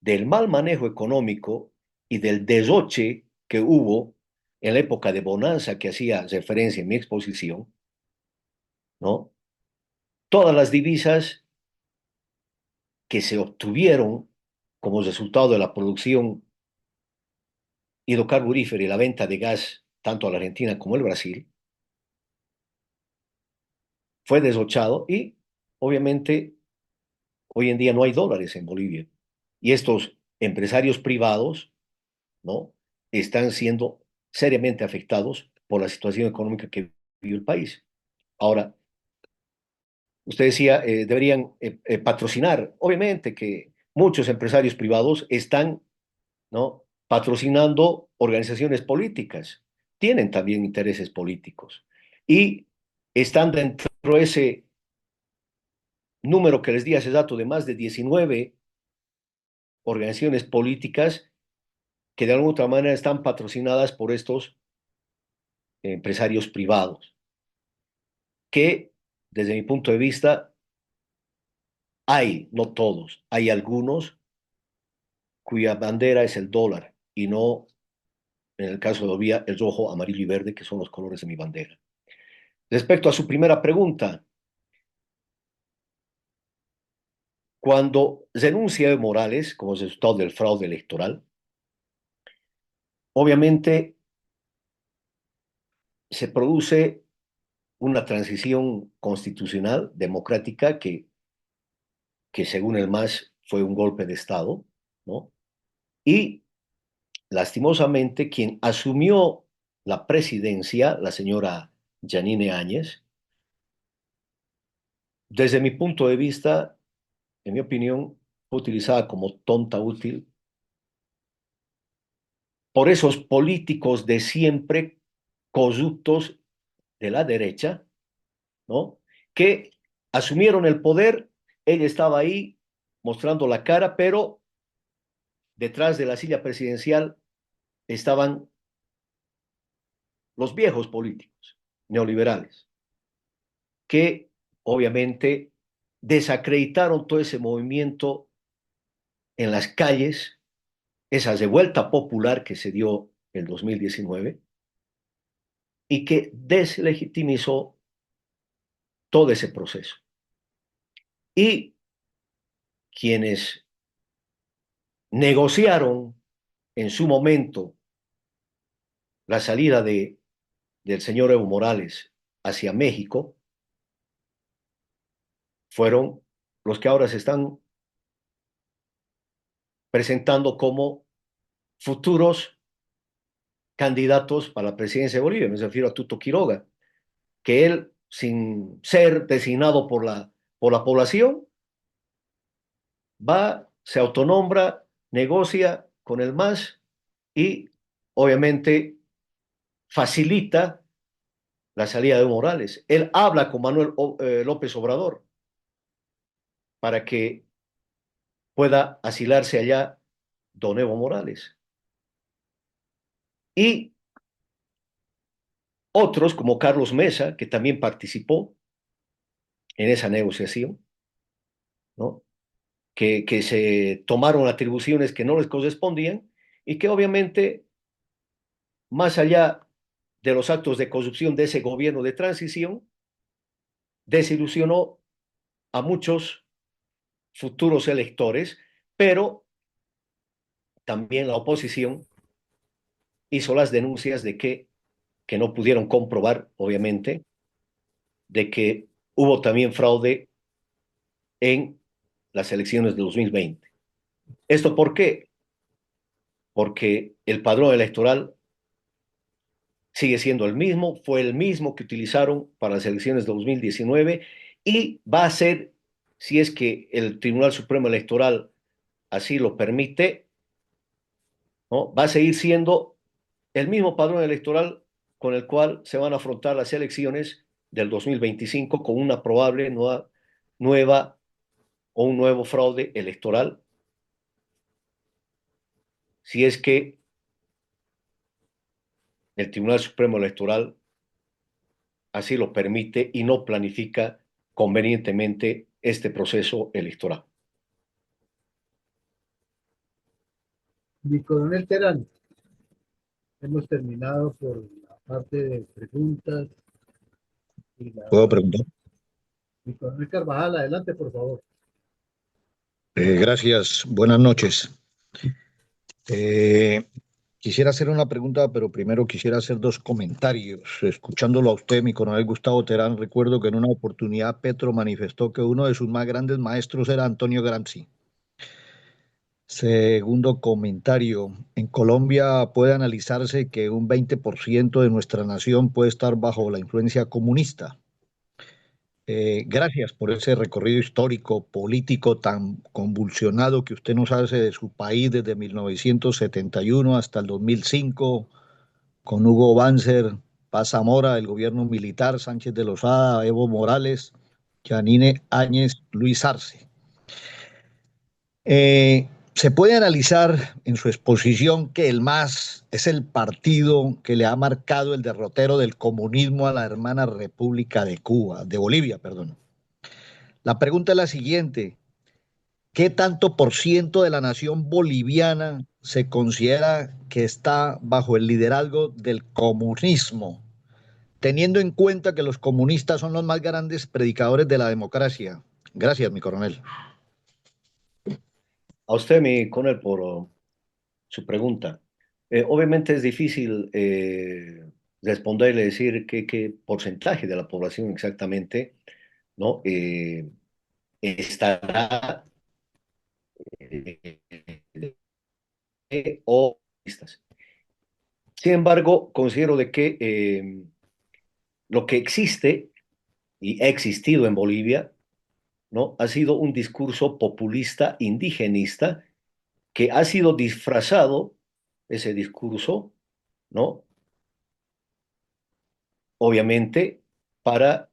del mal manejo económico y del derroche que hubo en la época de bonanza que hacía referencia en mi exposición, ¿no? Todas las divisas que se obtuvieron como resultado de la producción hidrocarburífera y la venta de gas tanto a la Argentina como al Brasil, fue derrochado y obviamente hoy en día no hay dólares en Bolivia. Y estos empresarios privados, ¿no? Están siendo seriamente afectados por la situación económica que vive el país. Ahora, usted decía, deberían patrocinar. Obviamente que muchos empresarios privados están, ¿no? Patrocinando organizaciones políticas. Tienen también intereses políticos. Y están dentro de ese número que les di hace dato de más de 19 organizaciones políticas que de alguna otra manera están patrocinadas por estos empresarios privados, que desde mi punto de vista hay, no todos, hay algunos cuya bandera es el dólar y no, en el caso de Bolivia, el rojo, amarillo y verde, que son los colores de mi bandera. Respecto a su primera pregunta, cuando renuncia Evo Morales como resultado del fraude electoral, obviamente se produce una transición constitucional democrática que según el MAS fue un golpe de Estado, ¿no? Y lastimosamente quien asumió la presidencia, la señora Yanine Áñez, desde mi punto de vista, en mi opinión, fue utilizada como tonta útil por esos políticos de siempre corruptos de la derecha, ¿no? Que asumieron el poder, ella estaba ahí mostrando la cara, pero detrás de la silla presidencial estaban los viejos políticos neoliberales, que obviamente desacreditaron todo ese movimiento en las calles, esa revuelta popular que se dio en 2019 y que deslegitimizó todo ese proceso. Y quienes negociaron en su momento la salida del señor Evo Morales hacia México fueron los que ahora se están presentando como futuros candidatos para la presidencia de Bolivia. Me refiero a Tuto Quiroga, que él, sin ser designado por la población, va, se autonombra, negocia con el MAS y obviamente facilita la salida de Evo Morales. Él habla con Manuel López Obrador para que pueda asilarse allá don Evo Morales. Y otros, como Carlos Mesa, que también participó en esa negociación, ¿no? Que se tomaron atribuciones que no les correspondían y que obviamente, más allá de los actos de corrupción de ese gobierno de transición, desilusionó a muchos futuros electores, pero también la oposición hizo las denuncias de que no pudieron comprobar, obviamente, de que hubo también fraude en las elecciones de 2020. ¿Esto por qué? Porque el padrón electoral sigue siendo el mismo, fue el mismo que utilizaron para las elecciones de 2019 y va a ser, si es que el Tribunal Supremo Electoral así lo permite, ¿no? Va a seguir siendo el mismo padrón electoral con el cual se van a afrontar las elecciones del 2025 con una probable nueva o un nuevo fraude electoral, si es que el Tribunal Supremo Electoral así lo permite y no planifica convenientemente este proceso electoral. Mi coronel Terán, hemos terminado por la parte de preguntas. ¿Puedo preguntar? Mi coronel Carvajal, adelante, por favor. Gracias, buenas noches. Quisiera hacer una pregunta, pero primero quisiera hacer dos comentarios. Escuchándolo a usted, mi coronel Gustavo Terán, recuerdo que en una oportunidad Petro manifestó que uno de sus más grandes maestros era Antonio Gramsci. Segundo comentario, en Colombia puede analizarse que un 20% de nuestra nación puede estar bajo la influencia comunista. Gracias por ese recorrido histórico, político tan convulsionado que usted nos hace de su país desde 1971 hasta el 2005, con Hugo Banzer, Paz Zamora, el gobierno militar, Sánchez de Lozada, Evo Morales, Yanine Áñez, Luis Arce. Se puede analizar en su exposición que el MAS es el partido que le ha marcado el derrotero del comunismo a la hermana República de Cuba, de Bolivia, perdón. La pregunta es la siguiente: ¿qué tanto por ciento de la nación boliviana se considera que está bajo el liderazgo del comunismo, teniendo en cuenta que los comunistas son los más grandes predicadores de la democracia? Gracias, mi coronel. A usted, mi coronel, por su pregunta. Obviamente es difícil responderle, decir qué porcentaje de la población exactamente, ¿no? Estará o listas. Sin embargo, considero de que lo que existe y ha existido en Bolivia, ¿no? Ha sido un discurso populista indigenista que ha sido disfrazado, ese discurso, ¿no? Obviamente, para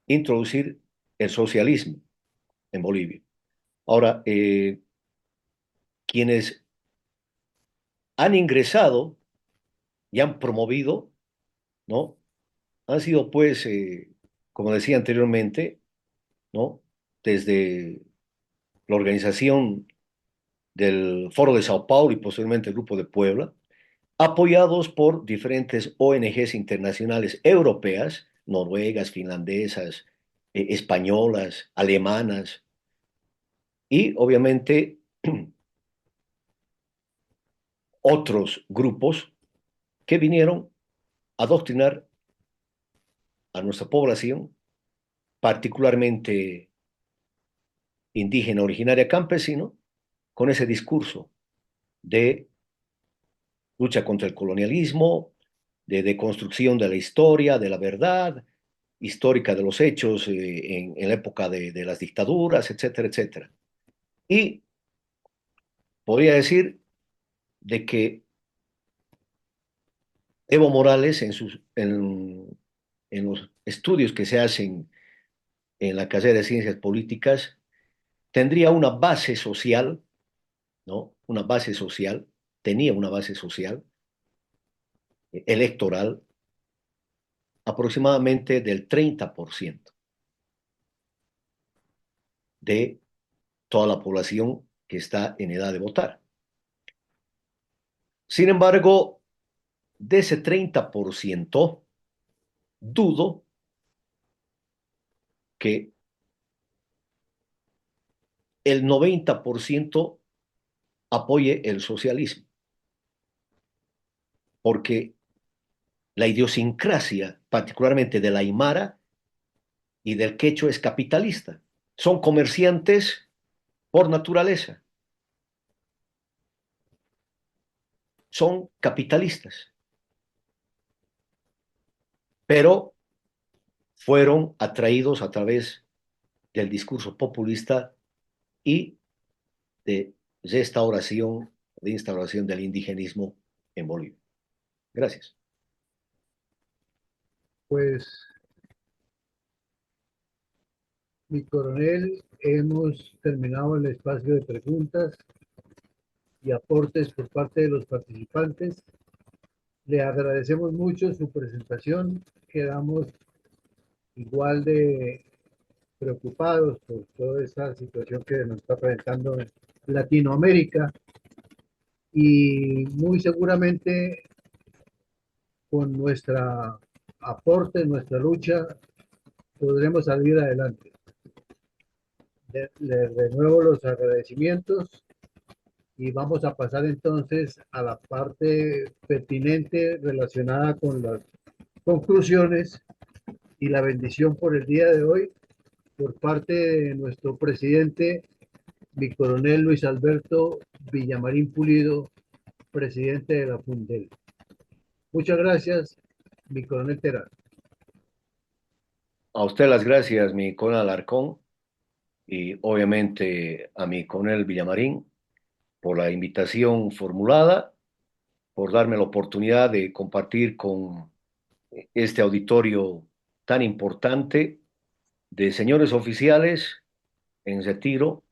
introducir el socialismo en Bolivia. Ahora, quienes han ingresado y han promovido, ¿no? Han sido, pues, como decía anteriormente, ¿no? Desde la organización del Foro de Sao Paulo y posteriormente el Grupo de Puebla, apoyados por diferentes ONGs internacionales europeas, noruegas, finlandesas, españolas, alemanas, y obviamente otros grupos que vinieron a adoctrinar a nuestra población, particularmente indígena, originaria, campesino, con ese discurso de lucha contra el colonialismo, de deconstrucción de la historia, de la verdad histórica de los hechos en la época de las dictaduras, etcétera, etcétera. Y podría decir de que Evo Morales, en los estudios que se hacen en la carrera de Ciencias Políticas, tendría una base social, ¿no? Una base social, tenía una base social electoral aproximadamente del 30% de toda la población que está en edad de votar. Sin embargo, de ese 30%, dudo que el 90% apoye el socialismo, porque la idiosincrasia, particularmente de la aymara y del quechua, es capitalista. Son comerciantes por naturaleza, son capitalistas, pero fueron atraídos a través del discurso populista y de restauración, de instauración del indigenismo en Bolivia. Gracias. Pues, mi coronel, hemos terminado el espacio de preguntas y aportes por parte de los participantes. Le agradecemos mucho su presentación. Quedamos igual de preocupados por toda esta situación que nos está presentando en Latinoamérica y muy seguramente con nuestra aporte, nuestra lucha, podremos salir adelante. Le renuevo los agradecimientos y vamos a pasar entonces a la parte pertinente relacionada con las conclusiones y la bendición por el día de hoy por parte de nuestro presidente, mi coronel Luis Alberto Villamarín Pulido, presidente de la Fundel. Muchas gracias, mi coronel Terán. A usted las gracias, mi coronel Alarcón, y obviamente a mi coronel Villamarín por la invitación formulada, por darme la oportunidad de compartir con este auditorio tan importante de señores oficiales en retiro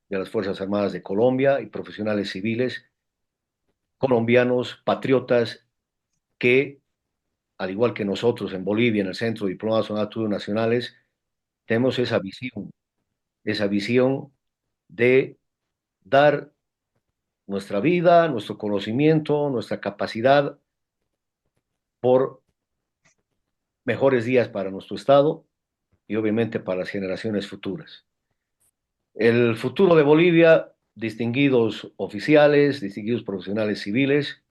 de las Fuerzas Armadas de Colombia y profesionales civiles colombianos, patriotas, que, al igual que nosotros en Bolivia, en el Centro de Diplomados y Estudios Nacionales, tenemos esa visión de dar nuestra vida, nuestro conocimiento, nuestra capacidad por mejores días para nuestro Estado y obviamente para las generaciones futuras. El futuro de Bolivia, distinguidos oficiales, distinguidos profesionales civiles,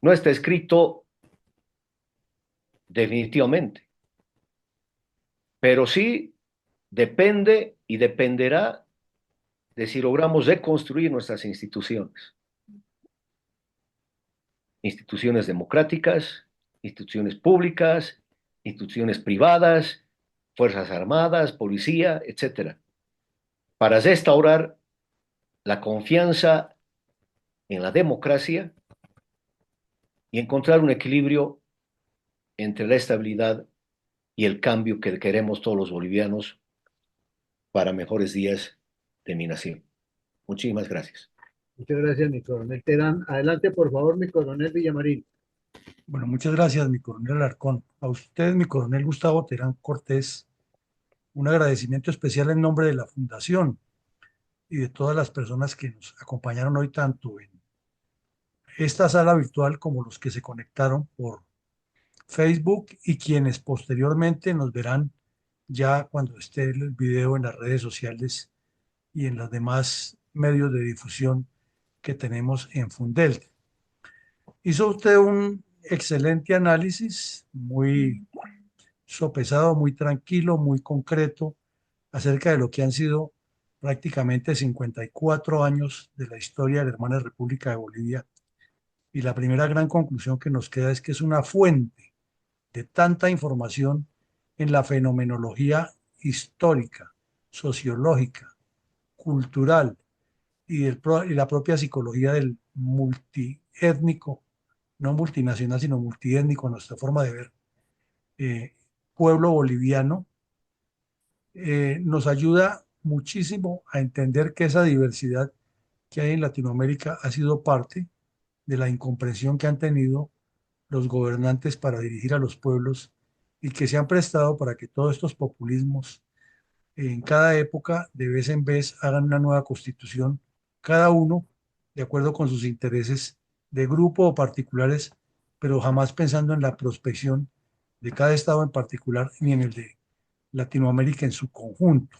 no está escrito definitivamente, pero sí depende y dependerá de si logramos reconstruir nuestras instituciones. Instituciones democráticas, instituciones públicas, instituciones privadas, fuerzas armadas, policía, etcétera, para restaurar la confianza en la democracia y encontrar un equilibrio entre la estabilidad y el cambio que queremos todos los bolivianos para mejores días de mi nación. Muchísimas gracias. Muchas gracias, mi coronel Terán. Adelante, por favor, mi coronel Villamarín. Bueno, muchas gracias, mi coronel Alarcón. A usted, mi coronel Gustavo Terán Cortés, un agradecimiento especial en nombre de la Fundación y de todas las personas que nos acompañaron hoy, tanto en esta sala virtual como los que se conectaron por Facebook y quienes posteriormente nos verán ya cuando esté el video en las redes sociales y en los demás medios de difusión que tenemos en Fundel. Hizo usted un excelente análisis, muy sopesado, muy tranquilo, muy concreto, acerca de lo que han sido prácticamente 54 años de la historia de la hermana República de Bolivia. Y la primera gran conclusión que nos queda es que es una fuente de tanta información en la fenomenología histórica, sociológica, cultural y la propia psicología del multiétnico, no multinacional, sino multiétnico, nuestra forma de ver, eh, pueblo boliviano, nos ayuda muchísimo a entender que esa diversidad que hay en Latinoamérica ha sido parte de la incomprensión que han tenido los gobernantes para dirigir a los pueblos y que se han prestado para que todos estos populismos en cada época, de vez en vez, hagan una nueva constitución, cada uno de acuerdo con sus intereses de grupo o particulares, pero jamás pensando en la prospección de cada estado en particular ni en el de Latinoamérica en su conjunto.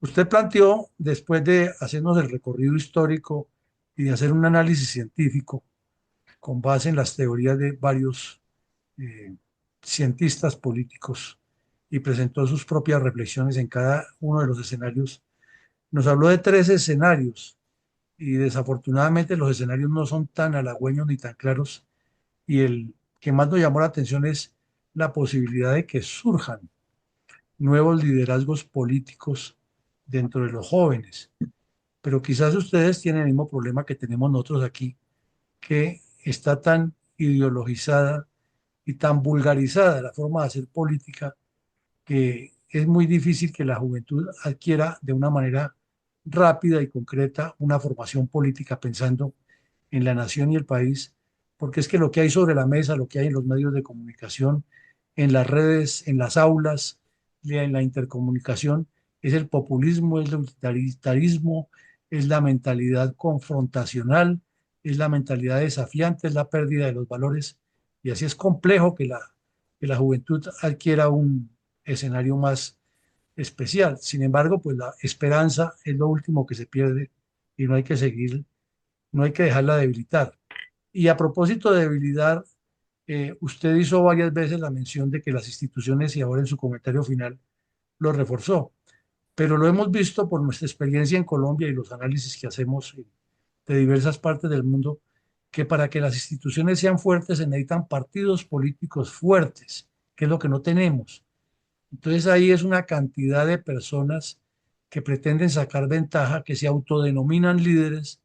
Usted planteó, después de hacernos el recorrido histórico y de hacer un análisis científico con base en las teorías de varios eh, cientistas políticos y presentó sus propias reflexiones en cada uno de los escenarios, nos habló de 3 escenarios y desafortunadamente los escenarios no son tan halagüeños ni tan claros y el que más nos llamó la atención es la posibilidad de que surjan nuevos liderazgos políticos dentro de los jóvenes. Pero quizás ustedes tienen el mismo problema que tenemos nosotros aquí, que está tan ideologizada y tan vulgarizada la forma de hacer política que es muy difícil que la juventud adquiera de una manera rápida y concreta una formación política pensando en la nación y el país, porque es que lo que hay sobre la mesa, lo que hay en los medios de comunicación, en las redes, en las aulas, en la intercomunicación, es el populismo, es el utilitarismo, es la mentalidad confrontacional, es la mentalidad desafiante, es la pérdida de los valores, y así es complejo que la juventud adquiera un escenario más especial. Sin embargo, pues la esperanza es lo último que se pierde y no hay que seguir, no hay que dejarla debilitar. Y a propósito de debilitar, usted hizo varias veces la mención de que las instituciones, y ahora en su comentario final lo reforzó, pero lo hemos visto por nuestra experiencia en Colombia y los análisis que hacemos de diversas partes del mundo, que para que las instituciones sean fuertes se necesitan partidos políticos fuertes, que es lo que no tenemos. Entonces ahí es una cantidad de personas que pretenden sacar ventaja, que se autodenominan líderes,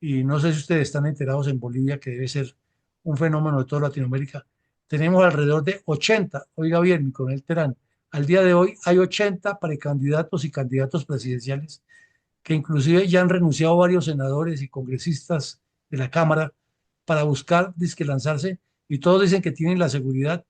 y no sé si ustedes están enterados en Bolivia, que debe ser un fenómeno de toda Latinoamérica. Tenemos alrededor de 80, oiga bien, mi coronel Terán, al día de hoy hay 80 precandidatos y candidatos presidenciales que inclusive ya han renunciado varios senadores y congresistas de la Cámara para buscar disque lanzarse y todos dicen que tienen la seguridad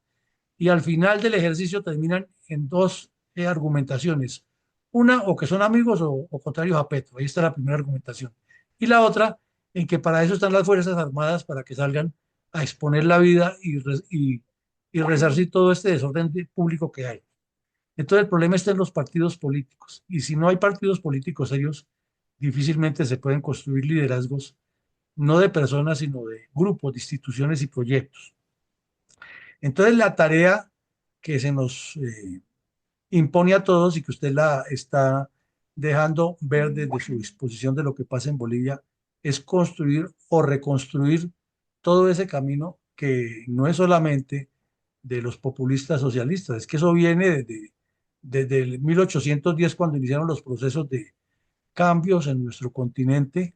y al final del ejercicio terminan en dos argumentaciones. Una, o que son amigos o contrarios a Petro. Ahí está la primera argumentación. Y la otra, en que para eso están las Fuerzas Armadas, para que salgan a exponer la vida y resarcir todo este desorden público que hay. Entonces el problema está en los partidos políticos. Y si no hay partidos políticos serios, difícilmente se pueden construir liderazgos, no de personas, sino de grupos, de instituciones y proyectos. Entonces la tarea que se nos impone a todos y que usted la está dejando ver desde su disposición de lo que pasa en Bolivia es construir o reconstruir todo ese camino que no es solamente de los populistas socialistas, es que eso viene desde el 1810 cuando iniciaron los procesos de cambios en nuestro continente,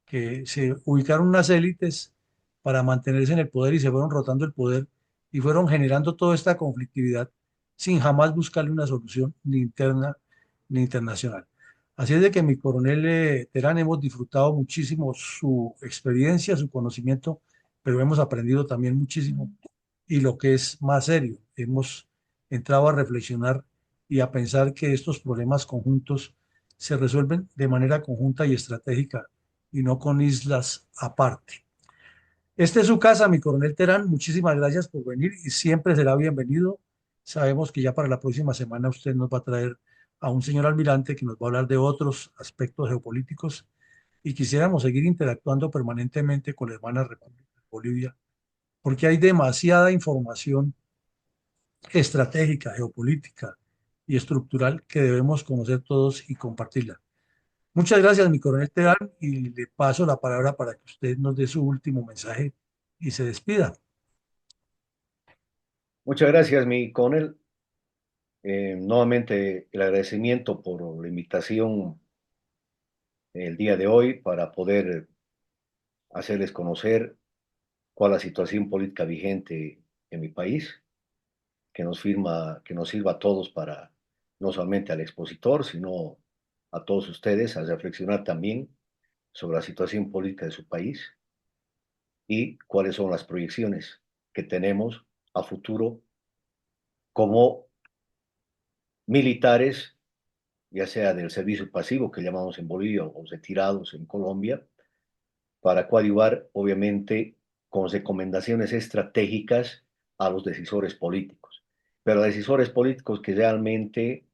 que se ubicaron unas élites para mantenerse en el poder y se fueron rotando el poder y fueron generando toda esta conflictividad sin jamás buscarle una solución ni interna ni internacional. Así es de que mi coronel Terán, hemos disfrutado muchísimo su experiencia, su conocimiento, pero hemos aprendido también muchísimo. Y lo que es más serio, hemos entrado a reflexionar y a pensar que estos problemas conjuntos se resuelven de manera conjunta y estratégica y no con islas aparte. Esta es su casa, mi coronel Terán. Muchísimas gracias por venir y siempre será bienvenido. Sabemos que ya para la próxima semana usted nos va a traer a un señor almirante que nos va a hablar de otros aspectos geopolíticos y quisiéramos seguir interactuando permanentemente con la hermana República de Bolivia, porque hay demasiada información estratégica, geopolítica y estructural que debemos conocer todos y compartirla. Muchas gracias, mi coronel Terán, y le paso la palabra para que usted nos dé su último mensaje y se despida. Muchas gracias, mi coronel. Nuevamente el agradecimiento por la invitación el día de hoy para poder hacerles conocer cuál es la situación política vigente en mi país, que nos sirva a todos para, no solamente al expositor, sino a todos ustedes a reflexionar también sobre la situación política de su país y cuáles son las proyecciones que tenemos a futuro como militares, ya sea del servicio pasivo que llamamos en Bolivia o retirados en Colombia, para coadyuvar, obviamente, con recomendaciones estratégicas a los decisores políticos, pero decisores políticos que realmente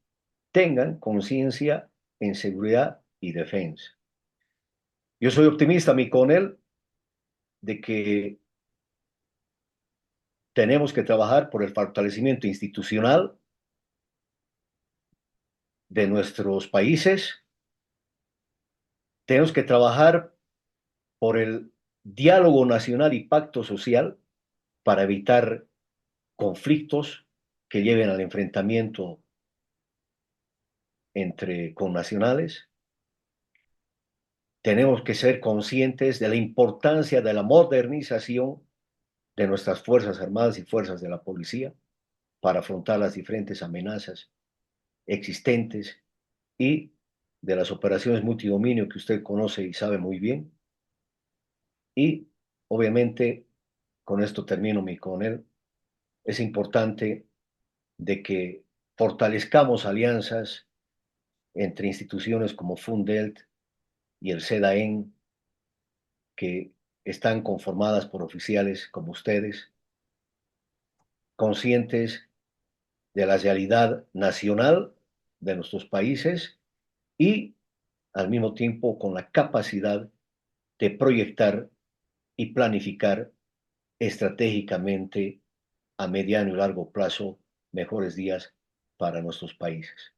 tengan conciencia en seguridad y defensa. Yo soy optimista, mi coronel, de que tenemos que trabajar por el fortalecimiento institucional de nuestros países, tenemos que trabajar por el diálogo nacional y pacto social para evitar conflictos que lleven al enfrentamiento entre connacionales. Tenemos que ser conscientes de la importancia de la modernización de nuestras Fuerzas Armadas y Fuerzas de la Policía para afrontar las diferentes amenazas existentes y de las operaciones multidominio que usted conoce y sabe muy bien. Y obviamente, con esto termino, mi coronel, es importante de que fortalezcamos alianzas entre instituciones como Fundelt y el CEDAEN, que están conformadas por oficiales como ustedes, conscientes de la realidad nacional de nuestros países y al mismo tiempo con la capacidad de proyectar y planificar estratégicamente a mediano y largo plazo mejores días para nuestros países.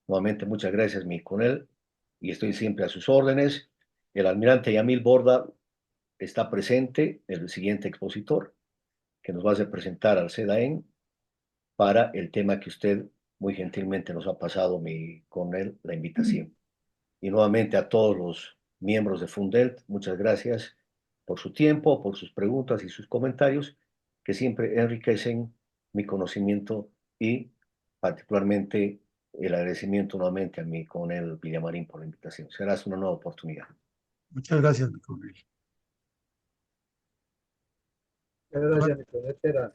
Nuevamente, muchas gracias, mi coronel, y estoy siempre a sus órdenes. El almirante Yamil Borda está presente, el siguiente expositor, que nos va a representar al CEDAEN para el tema que usted muy gentilmente nos ha pasado, mi coronel, la invitación. Y nuevamente a todos los miembros de Fundelt, muchas gracias por su tiempo, por sus preguntas y sus comentarios, que siempre enriquecen mi conocimiento y particularmente el agradecimiento nuevamente a mi coronel Villamarín por la invitación. Será una nueva oportunidad. Muchas gracias, mi coronel. Muchas gracias, mi coronel Terán.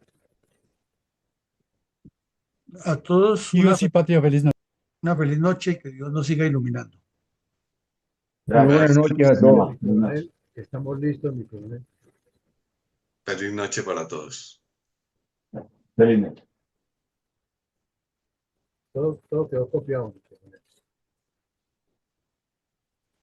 A todos Dios y patria, feliz noche. una feliz noche y que Dios nos siga iluminando. Muy buenas noches a todos. Mi coronel, estamos listos, mi coronel. Feliz noche para todos. Feliz noche. Todo quedó copiado.